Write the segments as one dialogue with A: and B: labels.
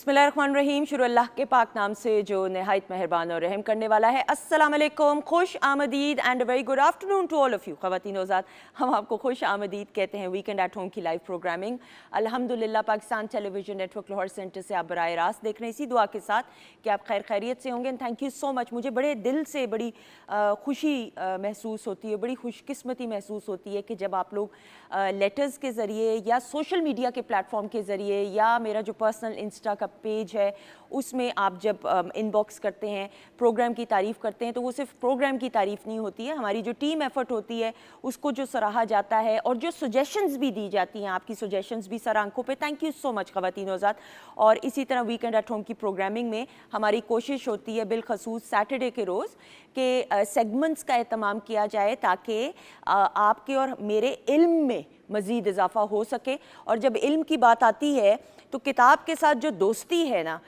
A: बिस्मिल्लाहिर्रहमानिर्रहीम। शुरू अल्लाह के पाक नाम से जो नहायत मेहरबान और रहम करने वाला है। अस्सलाम वालेकुम, खुश आमदीद and very good afternoon to all of you. ख़वातीन औज़ात, हम आपको खुश आमदीद कहते हैं वीकेंड एट होम की लाइव प्रोग्रामिंग। अल्हम्दुलिल्लाह Pakistan television network Lahore centre से आप बराह रास्त देख रहे हैं, इसी दुआ के साथ कि आप खैर खैरियत से होंगे। And thank you so much. मुझे बड़े दिल से बड़ी खुशी महसूस होती है, बड़ी खुशकिस्मती महसूस होती है कि जब आप लोग लेटर्स के ज़रिए या सोशल मीडिया के प्लेटफॉर्म के ज़रिए या मेरा जो पर्सनल इंस्टा का पेज है उसमें आप जब इनबॉक्स करते हैं, प्रोग्राम की तारीफ़ करते हैं, तो वो सिर्फ प्रोग्राम की तारीफ़ नहीं होती है, हमारी जो टीम एफ़र्ट होती है उसको जो सराहा जाता है और जो सजेशंस भी दी जाती हैं, आपकी सजेशंस भी सर आंखों पे। थैंक यू सो मच ख़वातीन औज़ात। और इसी तरह वीकेंड एट होम की प्रोग्रामिंग में हमारी कोशिश होती है बिलखसूस सैटरडे के रोज़ के सेगमेंट्स का एहतमाम किया जाए ताकि आपके और मेरे इल्म में मज़ीद इजाफ़ा हो सके। और जब इल्म की बात आती है तो किताब के साथ जो दोस्ती है ना,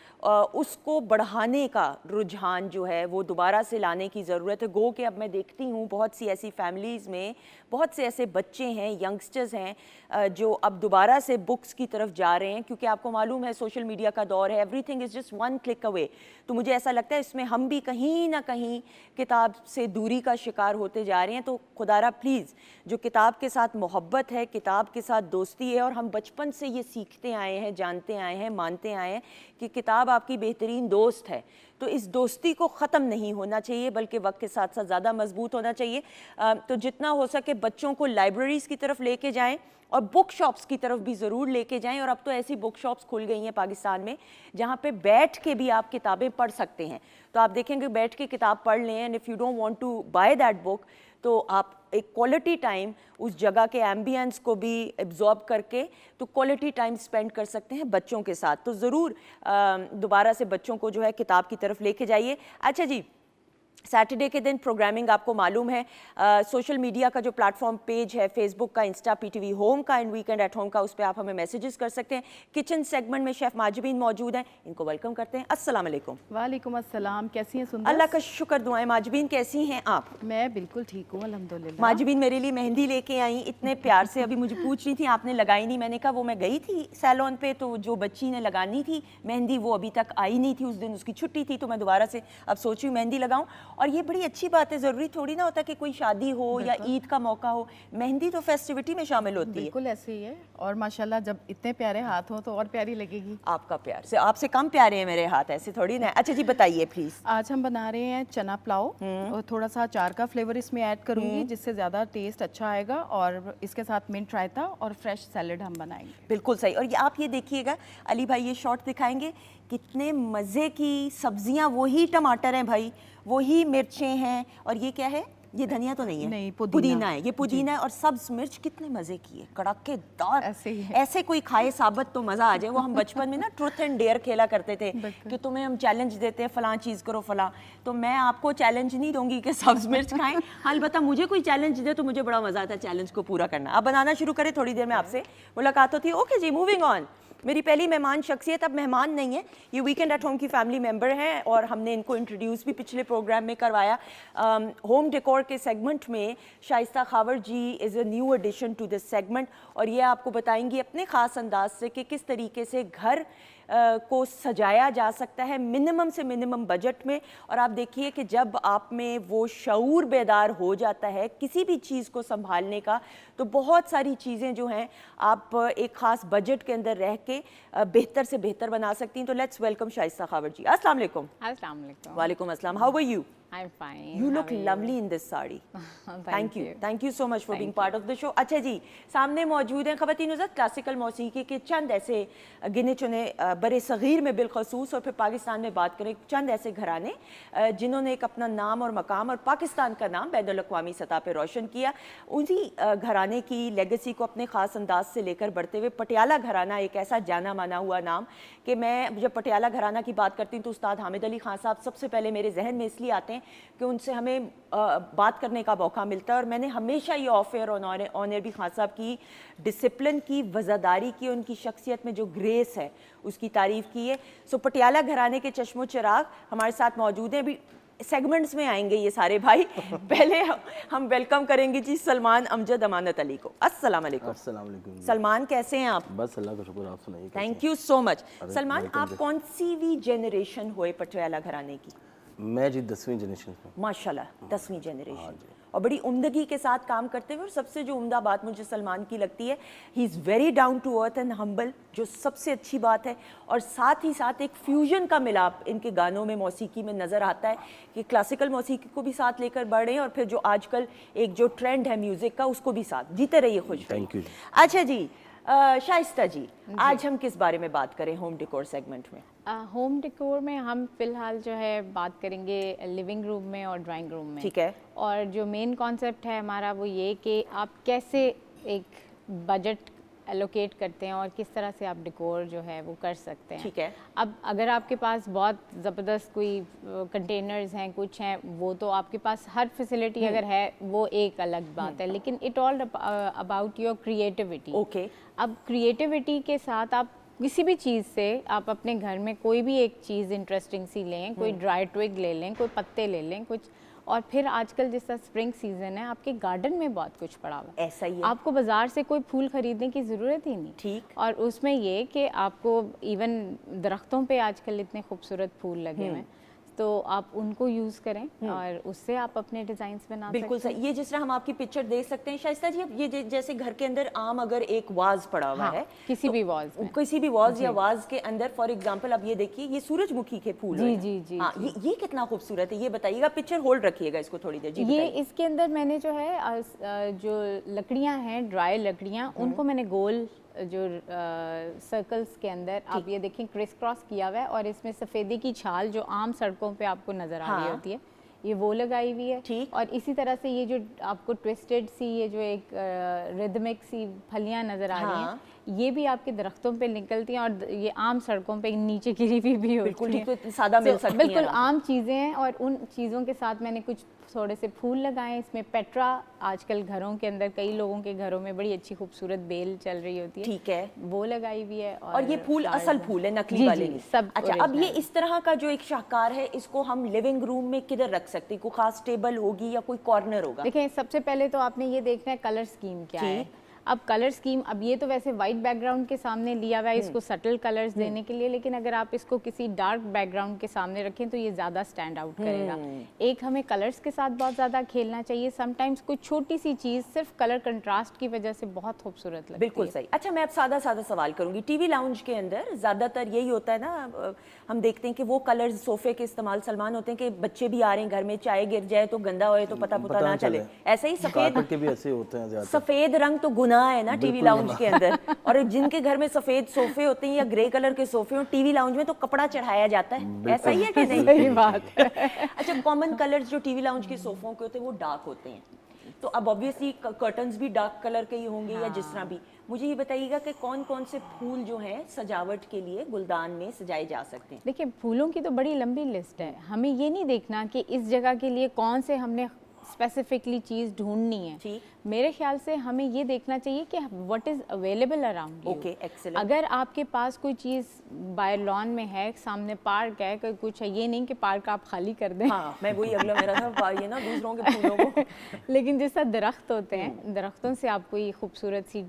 A: उसको बढ़ाने का रुझान जो है वो दोबारा से लाने की ज़रूरत है। गो कि अब मैं देखती हूँ बहुत सी ऐसी फैमिलीज़ में बहुत से ऐसे बच्चे हैं, यंगस्टर्स हैं जो अब दोबारा से बुक्स की तरफ जा रहे हैं, क्योंकि आपको मालूम है सोशल मीडिया का दौर है, everything is just one click away. तो मुझे ऐसा लगता है इसमें हम भी कहीं ना कहीं किताब से दूरी का शिकार होते जा रहे हैं। तो खुदारा प्लीज़, जो किताब के साथ मोहब्बत है, किताब के साथ दोस्ती है, और हम बचपन से ये सीखते आए हैं, जानते आए हैं, मानते आए हैं कि किताब आपकी बेहतरीन दोस्त है, तो इस दोस्ती को ख़त्म नहीं होना चाहिए बल्कि वक्त के साथ साथ ज़्यादा मजबूत होना चाहिए। तो जितना हो सके बच्चों को लाइब्रेरीज़ की तरफ लेके जाएं और बुक शॉप्स की तरफ भी ज़रूर लेके जाएं। और अब तो ऐसी बुक शॉप्स खुल गई हैं पाकिस्तान में जहाँ पे बैठ के भी आप किताबें पढ़ सकते हैं। तो आप देखेंगे बैठ के किताब पढ़ लें, and if you don't want to buy that book तो आप एक क्वालिटी टाइम उस जगह के एम्बियंस को भी एब्जॉर्ब करके तो क्वालिटी टाइम स्पेंड कर सकते हैं बच्चों के साथ। तो ज़रूर दोबारा से बच्चों को जो है किताब की तरफ लेके जाइए। अच्छा जी, सैटरडे के दिन प्रोग्रामिंग आपको मालूम है, सोशल मीडिया का जो प्लेटफॉर्म पेज है, फेसबुक का, इंस्टा, पीटीवी होम का एंड वीकेंड एट होम का, उस पर आप हमें मैसेजेस कर सकते हैं। किचन सेगमेंट में शेफ़ माजबीन मौजूद हैं, इनको वेलकम करते हैं। अस्सलाम वालेकुम।
B: वालेकुम अस्सलाम। कैसी हैं सुंदर?
A: अल्लाह का शुक्र, दुआएं। माजबीन कैसी हैं आप?
B: मैं बिल्कुल ठीक हूँ अल्हम्दुलिल्लाह।
A: माजबीन मेरे लिए मेहंदी लेके आई इतने प्यार से, अभी मुझे पूछ रही थी आपने लगाई नहीं। मैंने कहा वो मैं गई थी सैलून पे, तो जो बच्ची ने लगानी थी मेहंदी वो अभी तक आई नहीं थी, उस दिन उसकी छुट्टी थी, तो मैं दोबारा से अब सोच रही हूँ मेहंदी लगाऊं। और ये बड़ी अच्छी बात है, ज़रूरी थोड़ी ना होता कि कोई शादी हो या ईद का मौका हो, मेहंदी तो फेस्टिविटी में शामिल होती है।
B: बिल्कुल ऐसे ही है, और माशाल्लाह जब इतने प्यारे हाथ हो तो और प्यारी लगेगी।
A: आपका प्यार से, आपसे कम प्यारे हैं मेरे हाथ, ऐसे थोड़ी ना। अच्छा जी बताइए प्लीज़।
B: आज हम बना रहे हैं चना पुलाव, और थोड़ा सा अचार का फ्लेवर इसमें ऐड करूंगी जिससे ज़्यादा टेस्ट अच्छा आएगा, और इसके साथ मिंट रायता और फ्रेश सैलेड हम बनाएंगे।
A: बिल्कुल सही। और ये आप ये देखिएगा, अली भाई ये शॉट दिखाएंगे, कितने मज़े की सब्जियां, वही टमाटर हैं भाई, वही मिर्चें हैं, और ये क्या है, ये धनिया तो नहीं है,
B: नहीं,
A: पुदीना है, ये पुदीना है, और सब्ज मिर्च, कितने मज़े की है, कड़केदार।
B: ऐसे ही है।
A: ऐसे कोई खाए साबत तो मज़ा आ जाए। वो हम बचपन में ना ट्रूथ एंड डेयर खेला करते थे कि तुम्हें हम चैलेंज देते हैं फ़लाँ चीज़ करो फ़लाँ, तो मैं आपको चैलेंज नहीं दूंगी कि सब्ज मिर्च खाएं। अलबत्ता मुझे कोई चैलेंज दे तो मुझे बड़ा मज़ा आता है चैलेंज को पूरा करना। अब बनाना शुरू करें, थोड़ी देर में आपसे मुलाकात होती है। ओके जी, मूविंग ऑन। मेरी पहली मेहमान शख्सियत अब मेहमान नहीं है, ये वीकेंड एट होम की फैमिली मेंबर हैं, और हमने इनको इंट्रोड्यूस भी पिछले प्रोग्राम में करवाया। होम डेकोर के सेगमेंट में Shaista Khawar ji is a new addition to this segment, और ये आपको बताएंगी अपने ख़ास अंदाज से कि किस तरीके से घर को सजाया जा सकता है मिनिमम से मिनिमम बजट में। और आप देखिए कि जब आप में वो शऊर बेदार हो जाता है किसी भी चीज़ को संभालने का, तो बहुत सारी चीज़ें जो हैं आप एक ख़ास बजट के अंदर रह के बेहतर से बेहतर बना सकती हैं। तो लेट्स वेलकम शाइस्ता खावर जी। अस्सलाम वालेकुम।
C: अस्सलाम वालेकुम।
A: वालेकुम अस्सलाम। How are you?
C: I'm fine.
A: You
C: How
A: look
C: are you?
A: lovely in this saree.
C: Thank you.
A: Thank you so much for being
C: Thank
A: part of the show. अच्छा जी, सामने मौजूद हैं ख़वातीन ज़ात क्लासिकल मौसीकी के चंद ऐसे गिने चुने बरे सग़ीर में बिलखसूस, और फिर पाकिस्तान में बात करें चंद ऐसे घराने जिन्होंने एक अपना नाम और मकाम और पाकिस्तान का नाम बैनुल अक़वामी सतह पर रोशन किया। उन्हीं घराने की लेगेसी को अपने ख़ास अंदाज से लेकर बढ़ते हुए पटियाला घराना एक ऐसा जाना माना हुआ नाम कि मैं जब पटियाला घराना की बात करती हूँ तो उस्ताद हामिद अली खान साहब सबसे पहले मेरे जहन में इसलिए आते हैं कि उनसे हमें बात करने का मौका मिलता है, और मैंने हमेशा ये ऑफ एयर ऑनर भी खान साहब की डिसिप्लिन की, वज़ादारी की, उनकी शख्सियत में जो ग्रेस है उसकी तारीफ़ की है। सो पटियाला घराने के चश्मो चिराग हमारे साथ मौजूद हैं। अभी सेगमेंट्स में आएंगे ये सारे भाई। पहले हम वेलकम करेंगे जी सलमान अमजद अमानत अली को। अस्सलाम वालेकुम।
D: अस्सलाम वालेकुम।
A: सलमान कैसे हैं आप?
D: बस अल्लाह का शुक्र, आप सुनाइए।
A: Thank you so much.
D: अरे,
A: सलमान
D: वेलकम
A: आप
D: जी।
A: कौन सी भी जनरेशन हुए पटियाला घराने की?
D: मैं जी 10वीं जनरेशन में।
A: माशाल्लाह 10वीं जनरेशन,
D: हाँ जी।
A: और बड़ी उम्दगी के साथ काम करते हुए। और सबसे जो उम्दा बात मुझे सलमान की लगती है, he is very down to earth and humble, जो सबसे अच्छी बात है। और साथ ही साथ एक फ्यूजन का मिलाप इनके गानों में, मौसीकी में नज़र आता है कि क्लासिकल मौसीकी को भी साथ लेकर बढ़ रहे हैं, और फिर जो आजकल एक जो ट्रेंड है म्यूज़िक का, उसको भी साथ। जीते रहिए, खुश रहिए।
D: थैंक यू जी।
A: अच्छा जी, शाइस्ता जी, आज हम किस बारे में बात करें होम डेकोर सेगमेंट में?
C: होम डेकोर में हम फिलहाल जो है बात करेंगे लिविंग रूम में और ड्राइंग रूम में।
A: ठीक है।
C: और जो मेन कॉन्सेप्ट है हमारा वो ये कि आप कैसे एक बजट एलोकेट करते हैं और किस तरह से आप डेकोर जो है वो कर सकते हैं।
A: ठीक है।
C: अब अगर आपके पास बहुत ज़बरदस्त कोई कंटेनर्स हैं, कुछ हैं, वो तो आपके पास हर फैसिलिटी अगर है वो एक अलग बात है, लेकिन it all about your creativity.
A: Okay.
C: अब क्रिएटिविटी के साथ आप किसी भी चीज़ से आप अपने घर में कोई भी एक चीज़ इंटरेस्टिंग सी लें, कोई ड्राई ट्विग ले लें, कोई पत्ते ले लें, कुछ। और फिर आजकल जिस तरह स्प्रिंग सीजन है, आपके गार्डन में बहुत कुछ पड़ा हुआ है।
A: ऐसा ही है।
C: आपको बाजार से कोई फूल खरीदने की ज़रूरत ही नहीं।
A: ठीक।
C: और उसमें ये कि आपको इवन दरख्तों पे आजकल इतने खूबसूरत फूल लगे हुए हैं, तो आप उनको यूज़ करें और उससे आप अपने डिज़ाइंस बना
A: बिल्कुल
C: सकते हैं।
A: सही। ये जिस तरह हम आपकी पिक्चर देख सकते हैं शाइस्ता जी, अब ये जैसे घर के अंदर आम अगर एक वाज पड़ा हुआ
C: हाँ,
A: है,
C: किसी भी वॉल्स में,
A: किसी भी वाज या वाज के अंदर, फॉर एग्जांपल अब ये देखिए, ये सूरजमुखी के फूल
C: जी,
A: हैं।
C: जी, जी,
A: हाँ, ये कितना खूबसूरत है, ये बताइएगा। पिक्चर होल्ड रखिएगा इसको थोड़ी देर जी।
C: ये
A: बताइए।
C: इसके अंदर मैंने जो है जो लकड़ियां हैं, ड्राई लकड़ियां, उनको मैंने गोल जो सर्कल्स के अंदर आप ये देखें क्रिस क्रॉस किया हुआ है, और इसमें सफ़ेदी की छाल जो आम सड़कों पे आपको नज़र आ रही
A: हाँ।
C: होती है, ये वो लगाई हुई है।
A: ठीक।
C: और इसी तरह से ये जो आपको ट्विस्टेड सी, ये जो एक रिदमिक सी फलियां नज़र आ रही
A: हाँ।
C: हैं, ये भी आपके दरख्तों पे निकलती हैं, और ये आम सड़कों पे नीचे गिरी हुई भी होती
A: बिल्कुल
C: हैं।
A: ठीक, तो सादा मिल सकती है।
C: बिल्कुल आम चीज़ें हैं, और उन चीज़ों के साथ मैंने कुछ थोड़े से फूल लगाए। इसमें पेट्रा आजकल घरों के अंदर, कई लोगों के घरों में बड़ी अच्छी खूबसूरत बेल चल रही होती है,
A: ठीक है।
C: वो लगाई हुई है।
A: और ये फूल
C: flowers
A: असल
C: हैं।
A: फूल है, नकली
C: जी,
A: वाले
C: जी,
A: नहीं।
C: सब
A: अच्छा, अब ये
C: original।
A: इस तरह का जो एक शाहकार है, इसको हम लिविंग रूम में किधर रख सकते हैं? कोई खास टेबल होगी या कोई कॉर्नर होगा?
C: देखें, सबसे पहले तो आपने ये देखना है कलर स्कीम क्या है। अब कलर स्कीम, अब ये तो वैसे वाइट बैकग्राउंड के सामने लिया हुआ है इसको सटल कलर्स देने के लिए, लेकिन अगर आप इसको किसी डार्क बैकग्राउंड के सामने रखें तो ये ज़्यादा स्टैंड आउट करेगा। एक हमें कलर्स के साथ बहुत ज़्यादा खेलना चाहिए। समटाइम्स कोई छोटी सी चीज़ सिर्फ कलर कंट्रास्ट की वजह से बहुत खूबसूरत लगती है।
A: बिल्कुल सही। अच्छा, मैं अब सादा सादा सवाल करूंगी। टीवी लाउंज के अंदर ज़्यादातर यही होता है ना, हम देखते हैं कि वो कलर्स सोफे के इस्तेमाल सलमान होते हैं कि बच्चे भी आ रहे हैं घर में, चाय गिर जाए तो गंदा होए तो पता ना चले। ऐसा ही
D: कारपेट के भी ऐसे होते हैं ज़्यादा।
A: सफेद रंग तो गुनाह है ना टीवी लाउंज के अंदर। और जिनके घर में सफेद सोफे होते हैं या ग्रे कलर के सोफे हो, टीवी लाउंज में तो कपड़ा चढ़ाया जाता है। ऐसा ही है कि नहीं?
C: सही बात है।
A: अच्छा, कॉमन कलर्स जो टीवी लाउंज के सोफों के होते हैं वो डार्क होते हैं, तो अब ऑब्वियसली कर्टन्स भी डार्क कलर के ही होंगे या जिस तरह भी। मुझे ये बताइएगा कि कौन कौन से फूल जो हैं सजावट के लिए गुलदान में सजाए जा सकते हैं?
C: देखिए, फूलों की तो बड़ी लंबी लिस्ट है। हमें ये नहीं देखना कि इस जगह के लिए कौन से हमने स्पेसिफिकली चीज़ ढूंढनी है।
A: ठीक।
C: मेरे ख्याल से हमें ये देखना चाहिए कि what is available around you.
A: Okay, excellent.
C: अगर आपके पास कोई चीज़ बाय लॉन में है, सामने पार्क है, कोई कुछ है, ये नहीं कि पार्क आप खाली कर दें।
A: हाँ, मैं वही अगला मेरा था, ये ना दूसरों के फूलों को।
C: लेकिन जिस तरह दरख्त होते हैं, दरख्तों से आपको ये खूबसूरत सी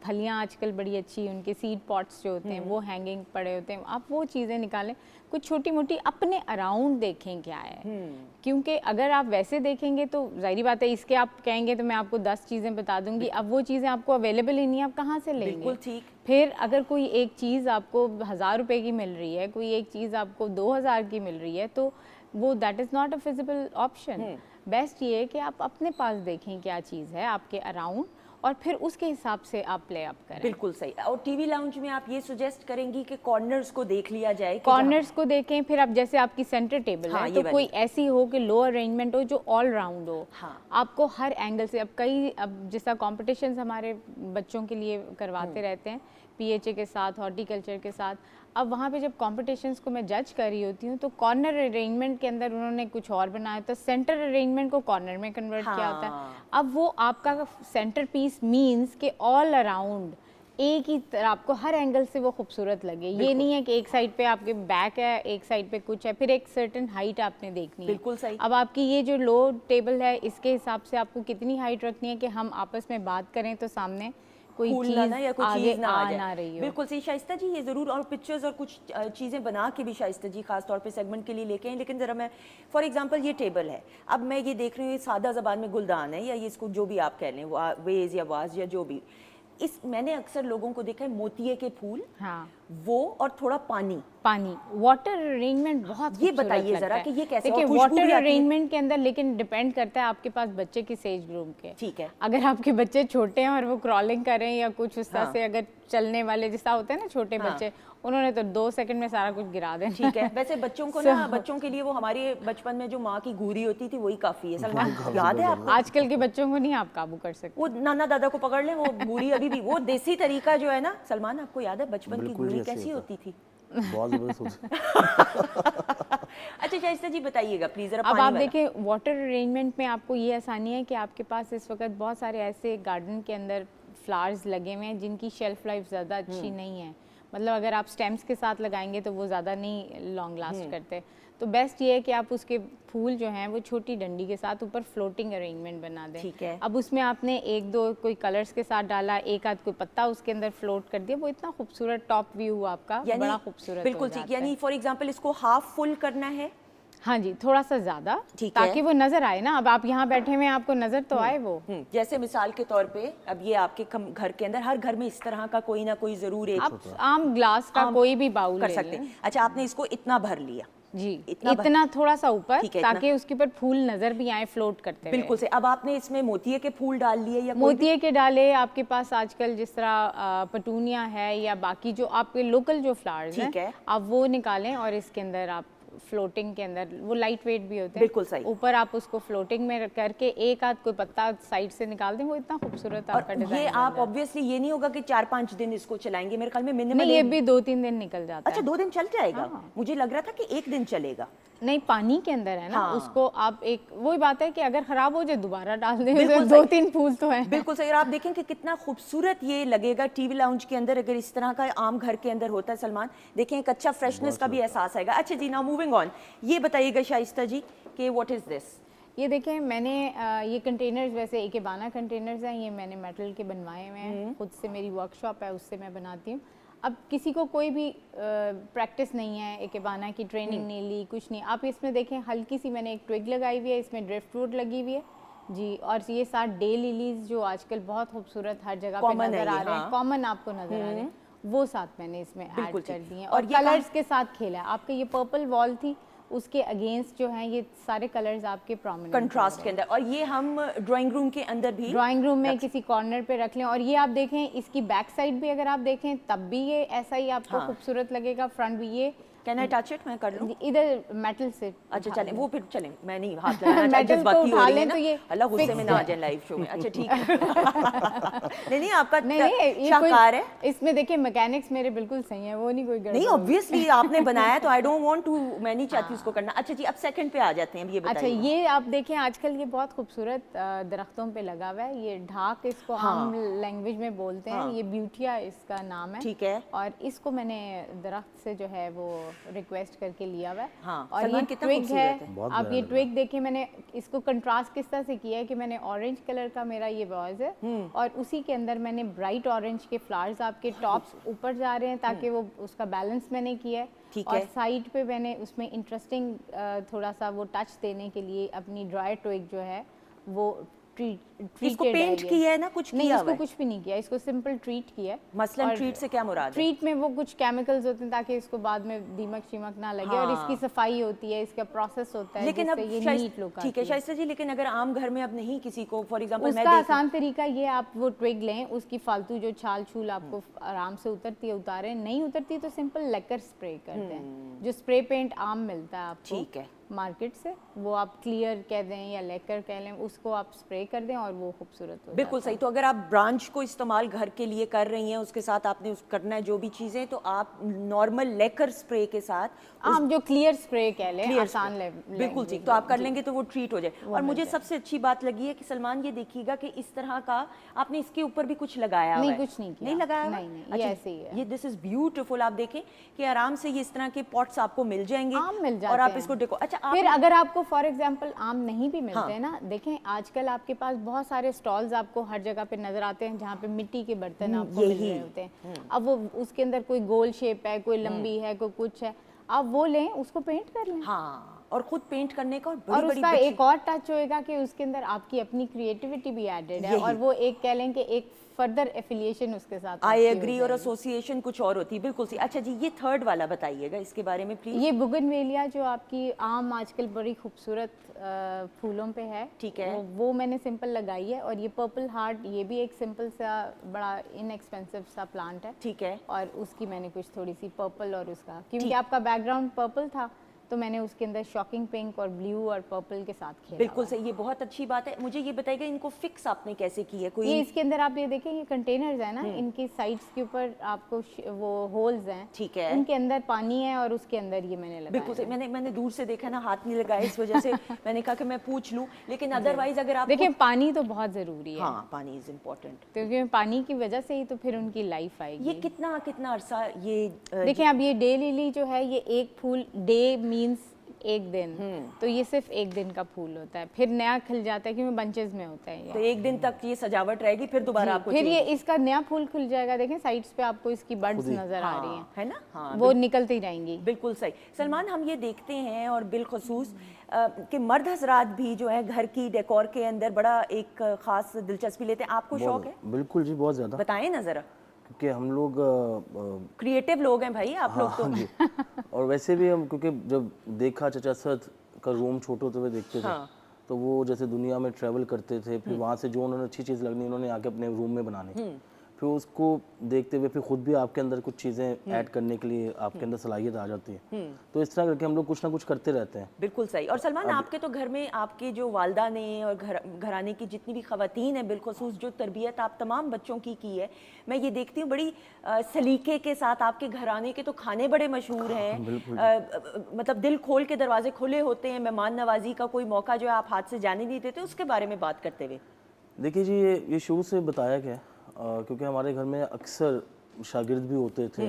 C: फलियाँ आजकल बड़ी अच्छी, उनके सीड पॉट्स जो होते हैं वो हैंगिंग पड़े होते हैं, आप वो चीज़ें निकालें। कुछ छोटी मोटी अपने अराउंड देखें क्या है, क्योंकि अगर आप वैसे देखेंगे तो जाहिर बात है, इसके आप कहेंगे तो मैं आपको 10 चीज़ें बता दूंगी, अब वो चीज़ें आपको अवेलेबल ही नहीं है, आप कहाँ से लेंगे?
A: बिल्कुल ठीक।
C: फिर अगर कोई एक चीज़ आपको 1000 रुपए की मिल रही है, कोई एक चीज़ आपको 2000 की मिल रही है, तो वो that is not a feasible option. Best ये है कि आप अपने पास देखें क्या चीज़ है आपके अराउंड, और फिर उसके हिसाब से आप प्ले अप करें।
A: बिल्कुल सही। और टीवी लाउंज में आप ये सुजेस्ट करेंगी कि कॉर्नर्स को देख लिया जाए कि
C: कॉर्नर्स को देखें, फिर अब जैसे आपकी सेंटर टेबल
A: हाँ,
C: है,
A: ये
C: तो कोई ऐसी हो कि लो अरेंजमेंट हो जो ऑल राउंड हो।
A: हाँ।
C: आपको हर एंगल से, अब जैसा कॉम्पिटिशन्स हमारे बच्चों के लिए करवाते रहते हैं पीएचए के साथ, हॉर्टिकल्चर के साथ, अब वहाँ पे जब कॉम्पिटिशन्स को मैं जज कर रही होती हूँ तो कॉर्नर अरेंजमेंट के अंदर उन्होंने कुछ और बनाया, तो सेंटर अरेंजमेंट को कॉर्नर में कन्वर्ट किया होता है। अब वो आपका सेंटर पीस मीन्स कि ऑल अराउंड एक ही तरह आपको हर एंगल से वो खूबसूरत लगे। ये नहीं है कि एक साइड पे आपके बैक है, एक साइड पे कुछ है, फिर एक सर्टेन हाइट आपने देखनी है।
A: बिल्कुल सही।
C: अब आपकी ये जो लो टेबल है, इसके हिसाब से आपको कितनी हाइट रखनी है कि हम आपस में बात करें तो सामने कोई
A: फूल
C: चीज
A: ना या कोई
C: आगे
A: चीज ना आ
C: ना
A: जाए।
C: रही हो।
A: बिल्कुल सही शाइस्ता जी, ये ज़रूर, और पिक्चर्स और कुछ चीज़ें बना के भी शाइस्ता जी खास तौर पे सेगमेंट के लिए लेके आए। लेकिन ज़रा मैं फॉर एग्जांपल ये टेबल है, अब मैं ये देख रही हूँ, ये सादा ज़बान में गुलदान है, या ये इसको जो भी आप कह लें, वेज या वाज या जो भी, इस मैंने अक्सर लोगों को देखा है मोतिये के फूल,
C: हाँ,
A: वो और थोड़ा पानी,
C: वाटर अरेंजमेंट बहुत
A: ये
C: खूबसूरत
A: बताइए
C: लगता
A: जरा
C: है।
A: कि ये कैसे, और
C: देखिए
A: खुशबू भी
C: वाटर
A: आती है।
C: अरेंजमेंट के अंदर लेकिन डिपेंड करता है आपके पास बच्चे किस एज ग्रुप के।
A: ठीक है।
C: अगर आपके बच्चे छोटे हैं और वो क्रॉलिंग कर रहे हैं या कुछ उस तरह
A: हाँ।
C: से, अगर चलने वाले जैसा होता है ना छोटे
A: हाँ।
C: बच्चे, उन्होंने तो 2 सेकंड में सारा कुछ गिरा देना।
A: ठीक है। वैसे बच्चों को ना, बच्चों के लिए वो हमारे बचपन में जो माँ की घूरी होती थी वही काफी है। सलमान, याद है आपको?
C: आजकल के बच्चों को नहीं आप काबू कर सकते।
A: वो नाना दादा को पकड़ लें, वो घूरी अभी भी वो देसी तरीका जो है ना। सलमान, आपको याद है बचपन की
D: बिल्कुल
A: घूरी
D: ऐसे ही
A: कैसी
D: होता।
A: होती थी?
D: बहुत ज़बरदस्त होता है।
A: अच्छा शाइस्ता जी बताइएगा प्लीज जरा
C: अब
A: पानी
C: आप
A: वाला।
C: देखें वाटर अरेंजमेंट में आपको ये आसानी है कि आपके पास इस वक्त बहुत सारे ऐसे गार्डन के अंदर फ्लावर्स लगे हुए हैं जिनकी शेल्फ लाइफ ज़्यादा अच्छी नहीं है। मतलब अगर आप स्टेम्स के साथ लगाएंगे तो वो ज़्यादा नहीं लॉन्ग लास्ट करते। तो बेस्ट ये है कि आप उसके फूल जो हैं वो छोटी डंडी के साथ ऊपर फ्लोटिंग अरेंजमेंट बना दें।
A: ठीक है।
C: अब उसमें आपने एक दो कोई कलर्स के साथ डाला, एक आध कोई पत्ता उसके अंदर फ्लोट कर दिया, वो इतना खूबसूरत टॉप व्यू आपका बड़ा खूबसूरत
A: बिल्कुल
C: हो
A: ठीक,
C: जाता है।
A: यानी फॉर एग्जांपल इसको हाफ फुल करना है।
C: हाँ जी, थोड़ा सा ज्यादा,
A: ठीक है।
C: ताकि वो नजर आए ना। अब आप यहाँ बैठे हुए हैं, आपको नजर तो आए वो।
A: जैसे मिसाल के तौर पे अब ये आपके घर के अंदर, हर घर में इस तरह का कोई ना कोई जरूर एक
C: आप आम ग्लास का कोई भी बाउल
A: कर
C: ले
A: सकते
C: लें।
A: हैं। अच्छा, आपने इसको इतना भर लिया
C: जी,
A: इतना
C: इतना थोड़ा सा ऊपर,
A: ठीक है,
C: ताकि उसके ऊपर फूल नजर भी आए फ्लोट करते हुए।
A: बिल्कुल से। अब आपने इसमें मोतिये के फूल डाल लिए या कोई भी?
C: मोतिये के डाले, आपके पास आजकल जिस तरह पटूनिया है या बाकी जो आपके लोकल जो फ्लावर्स
A: ठीक
C: हैं,
A: है।
C: आप वो निकालें और इसके अंदर आप फ्लोटिंग के अंदर, वो लाइट वेट भी होते हैं,
A: बिल्कुल सही।
C: ऊपर आप उसको फ्लोटिंग में करके एक आध कोई पत्ता साइड से निकाल दें, वो इतना खूबसूरत आपका
A: और
C: डिजाइन
A: ये
C: बन
A: आप
C: जाता है।
A: ऑब्वियसली ये नहीं होगा कि 4-5 दिन इसको चलाएंगे, मेरे ख्याल में मिनिमम
C: नहीं, ये भी 2-3 दिन निकल जाता
A: अच्छा
C: है।
A: 2 दिन चल जाएगा।
C: हाँ।
A: मुझे लग रहा था कि 1 दिन चलेगा।
C: नहीं, पानी के अंदर है ना,
A: हाँ।
C: उसको आप एक, वही बात है कि अगर खराब हो जाए दोबारा डाल दें,
A: बिल्कुल
C: तो 2-3 फूल तो हैं।
A: बिल्कुल सही। और आप देखें कि कितना खूबसूरत ये लगेगा टीवी लाउंज के अंदर अगर इस तरह का आम घर के अंदर होता है। सलमान, देखें एक अच्छा फ्रेशनेस का भी एहसास आएगा। अच्छा जी, नाउ मूविंग ऑन, ये बताइएगा शाइस्ता जी कि व्हाट इज दिस?
C: ये देखें, मैंने ये कंटेनर्स, वैसे इकेबाना कंटेनर्स हैं, ये मैंने मेटल के बनवाए हुए हैं, खुद से मेरी वर्कशॉप है, उससे मैं बनाती हूँ। अब किसी को कोई भी प्रैक्टिस नहीं है, इकेबाना की ट्रेनिंग नहीं ली, कुछ नहीं, आप इसमें देखें हल्की सी मैंने एक ट्विग लगाई हुई है, इसमें ड्रिफ्ट वुड लगी हुई है जी, और ये 7 डे लिलीज जो आजकल बहुत खूबसूरत हर जगह पे
A: Common है
C: नजर
A: ये,
C: आ रहे हैं,
A: हाँ।
C: कॉमन आपको नजर आ रहे हैं, वो साथ मैंने इसमें ऐड
A: बिल्कुल
C: कर
A: ठीक।
C: दिए हैं।
A: और
C: और
A: ये
C: कलर्स के साथ खेला है। आपके ये पर्पल वॉल थी, उसके अगेंस्ट जो हैं ये सारे कलर्स आपके प्रोमिनेंट
A: कंट्रास्ट के अंदर, और ये हम ड्राइंग रूम के अंदर भी
C: ड्राइंग रूम में किसी कॉर्नर पे रख लें। और ये आप देखें, इसकी बैक साइड भी अगर आप देखें तब भी ये ऐसा ही आपको
A: हाँ।
C: खूबसूरत लगेगा। फ्रंट भी ये,
A: कैन आई टच इट? मैं कर लूं?
C: इधर मेटल से
A: अच्छा चलें, वो फिर चलें, मैं नहीं हाथ लगाना
C: मेटल को
A: जज्बाती हो
C: उठा
A: रही है
C: लें
A: ना,
C: तो ये
A: अल्लाह गुस्से में
C: fixed
A: ना आ
C: है।
A: जाए लाइव शो में। अच्छा ठीक है। नहीं आपका
C: नहीं, ये
A: शाहकार है।
C: कोई, इसमें देखिए मैकेनिक्स मेरे बिल्कुल सही है, वो नहीं कोई गड़बड़
A: नहीं
C: होगी।
A: ऑब्वियसली आपने बनाया तो आई डोंट वांट टू, मैं नहीं चाहती उसको करना। अच्छा जी, अब सेकंड पे आ जाते हैं, अब ये
C: अच्छा,
A: बताइए।
C: ये आप देखें आजकल ये बहुत खूबसूरत दरख्तों पे लगा हुआ है, ये ढाक इसको आम लैंग्वेज में बोलते हैं, ये ब्यूटिया इसका नाम है।
A: ठीक है।
C: और इसको मैंने दरख्त से जो है वो रिक्वेस्ट करके लिया हुआ है।
A: हाँ,
C: और
A: सलमान
C: ये
A: कितना
C: ट्विग
A: खूबसूरत
C: है,
A: है।
D: बहुत
C: आप
D: प्यारा
C: ये
D: लग
C: ट्विग देखिए, मैंने इसको कंट्रास्ट किस तरह से किया है कि मैंने ऑरेंज कलर का मेरा ये वॉज है, और उसी के अंदर मैंने ब्राइट ऑरेंज के फ्लावर्स आपके टॉप्स ऊपर जा रहे हैं, ताकि वो उसका बैलेंस मैंने किया है।
A: ठीक
C: और
A: है।
C: साइड पे मैंने उसमें इंटरेस्टिंग थोड़ा सा वो टच देने के लिए अपनी ड्राई ट्विग जो है वो
A: इसको पेंट किया है ना, कुछ
C: नहीं,
A: किया
C: इसको
A: हुआ है?
C: कुछ भी नहीं किया, इसको सिंपल ट्रीट किया है।
A: मसलन
C: और
A: ट्रीट से क्या मुराद है?
C: ट्रीट में वो कुछ केमिकल्स होते हैं ताकि इसको बाद में दीमक शीमक ना लगे, और इसकी सफाई होती है, इसका प्रोसेस होता है,
A: लेकिन अब
C: जिससे ये
A: शाइस-
C: नीट लुक
A: ठीक है
C: आती है।
A: शाइस्ता जी, लेकिन अगर आम घर में अब नहीं किसी को, फॉर एग्जांपल मैं
C: उसका
A: देखूं,
C: आसान तरीका ये, आप वो ट्विग लें, उसकी फालतू जो छाल छूल आपको आराम से उतरती है उतारें, नहीं उतरती तो सिंपल लेकर स्प्रे कर दें, जो स्प्रे पेंट आम मिलता है आपको,
A: ठीक है।
C: मार्केट से, वो आप क्लियर कह दें या लेकर कह लें, उसको आप स्प्रे कर दें और वो खूबसूरत हो
A: बिल्कुल
C: जाता
A: सही। तो अगर आप ब्रांच को इस्तेमाल घर के लिए कर रही हैं, उसके साथ आपने करना है जो भी चीज़ें, तो आप नॉर्मल लेकर स्प्रे के साथ
C: है। आप जो क्लियर स्प्रे कह लें,
A: क्लियर
C: आसान
A: बिल्कुल ठीक, तो आप कर लेंगे तो वो ट्रीट हो जाए। और मुझे
C: जाए।
A: सबसे अच्छी बात लगी है कि सलमान ये देखिएगा कि इस तरह का आपने इसके ऊपर भी कुछ लगाया हुआ
C: नहीं,
A: है।
C: कुछ नहीं किया।
A: नहीं लगाया हुआ?
C: नहीं, नहीं, ये
A: अच्छा,
C: ऐसे ही है।
A: ये दिस इज ब्यूटीफुल। आप देखें कि आराम से ये इस तरह के पॉट्स आपको मिल जाएंगे
C: आम मिल जाते
A: और आप
C: हैं।
A: इसको देखो। अच्छा, आप
C: फिर अगर आपको फॉर एग्जांपल आम नहीं भी मिलते
A: हाँ।
C: हैं ना, देखें आजकल आपके पास बहुत सारे स्टॉल्स आपको हर जगह पे नजर आते हैं जहाँ पे मिट्टी के बर्तन आपको मिल रहे होते हैं। अब वो उसके अंदर कोई गोल शेप है, कोई लंबी है, कोई कुछ है, आप वो लें, उसको पेंट कर लें।
A: हाँ, और खुद पेंट करने का और
C: और
A: बड़ी-बड़ी
C: उसका एक और टच होएगा कि उसके अंदर आपकी अपनी क्रिएटिविटी भी एडेड है,
A: यही।
C: और वो एक कह लें कि एक फर्दर एफिलिएशन उसके साथ
A: आई
C: आपकी हो
A: एग्री, और
C: जाएगी।
A: एसोसिएशन कुछ और होती है। बिल्कुल सी। अच्छा जी, ये थर्ड वाला बताइएगा इसके बारे में प्लीज।
C: ये बुगनवेलिया जो आपकी आम आजकल बड़ी खूबसूरत फूलों पे है,
A: ठीक है।
C: वो मैंने सिंपल लगाई है। और ये पर्पल हार्ट, ये भी एक सिंपल सा बड़ा इनएक्सपेंसिव सा प्लांट है,
A: ठीक है।
C: और उसकी मैंने कुछ थोड़ी सी पर्पल और उसका, क्योंकि आपका बैकग्राउंड पर्पल था तो मैंने उसके अंदर शॉकिंग पिंक और ब्लू और पर्पल के साथ खेला।
A: बिल्कुल सही, ये बहुत अच्छी बात है। मुझे ये बताइएगा इनको फिक्स आपने कैसे की है? कोई
C: ये इसके अंदर आप ये देखें, ये कंटेनर्स है ना, इनकी साइड्स के ऊपर आपको वो होल्स हैं,
A: ठीक है।
C: उनके अंदर पानी है और उसके अंदर ये मैंने लगाया।
A: बिल्कुल सही। मैंने दूर से देखा ना, हाथ नहीं लगाया, इस वजह से मैंने कहा कि मैं पूछ लूं, लेकिन अदरवाइज अगर आप
C: देखिए पानी तो बहुत ज़रूरी है।
A: हाँ, पानी इज इम्पोर्टेंट।
C: क्योंकि पानी की वजह से ही तो फिर उनकी लाइफ आएगी।
A: ये कितना कितना अरसा ये
C: देखें अब ये डे लिली जो है, ये एक फूल, डे मींस एक दिन, तो ये सिर्फ एक दिन का फूल होता है, फिर नया खिल जाता है, क्योंकि बंचेस में होता है
A: तो
C: ये।
A: एक दिन तक ये सजावट रहेगी, फिर दोबारा आपको
C: फिर
A: change-
C: ये इसका नया फूल खुल जाएगा। देखें साइड्स पे आपको इसकी बड्स नजर आ रही हैं,
A: है ना? हाँ,
C: वो निकलती रहेंगी।
A: बिल्कुल सही। सलमान, हम ये देखते हैं और बिलखसूस कि मर्द हजरात भी जो है घर की डेकोर के अंदर बड़ा एक खास दिलचस्पी लेते हैं। आपको शौक है?
D: बिल्कुल जी, बहुत ज़्यादा।
A: बताएं ना जरा।
D: क्योंकि हम लोग
A: क्रिएटिव लोग हैं भाई आप लोग तो।
D: हाँ जी, और वैसे भी हम, क्योंकि जब देखा चचा सद का रूम छोटे होते हुए देखते थे,
A: हाँ।
D: तो वो जैसे दुनिया में ट्रैवल करते थे, फिर वहाँ से जो उन्होंने अच्छी चीज़ लगनी उन्होंने आके अपने रूम में बनानी, फिर उसको देखते हुए फिर खुद भी आपके अंदर कुछ चीज़ें ऐड करने के लिए आपके अंदर सलाहियत आ जाती है। तो इस तरह करके हम लोग कुछ ना कुछ करते रहते हैं।
A: बिल्कुल सही। और सलमान, आपके तो घर में आपके जो वालदा ने और घराने की जितनी भी खवातीन हैं, बिलखसूस जो तरबियत आप तमाम बच्चों की है, मैं ये देखती हूँ बड़ी सलीके के साथ। आपके घराने के तो खाने बड़े मशहूर हैं, मतलब दिल खोल के दरवाजे खुले होते हैं, मेहमान नवाजी का कोई मौका जो है आप हाथ से जाने नहीं देते। उसके बारे में बात करते हुए
D: देखिए जी, ये शुरू से बताया गया है, क्योंकि हमारे घर में अक्सर शागिर्द भी होते थे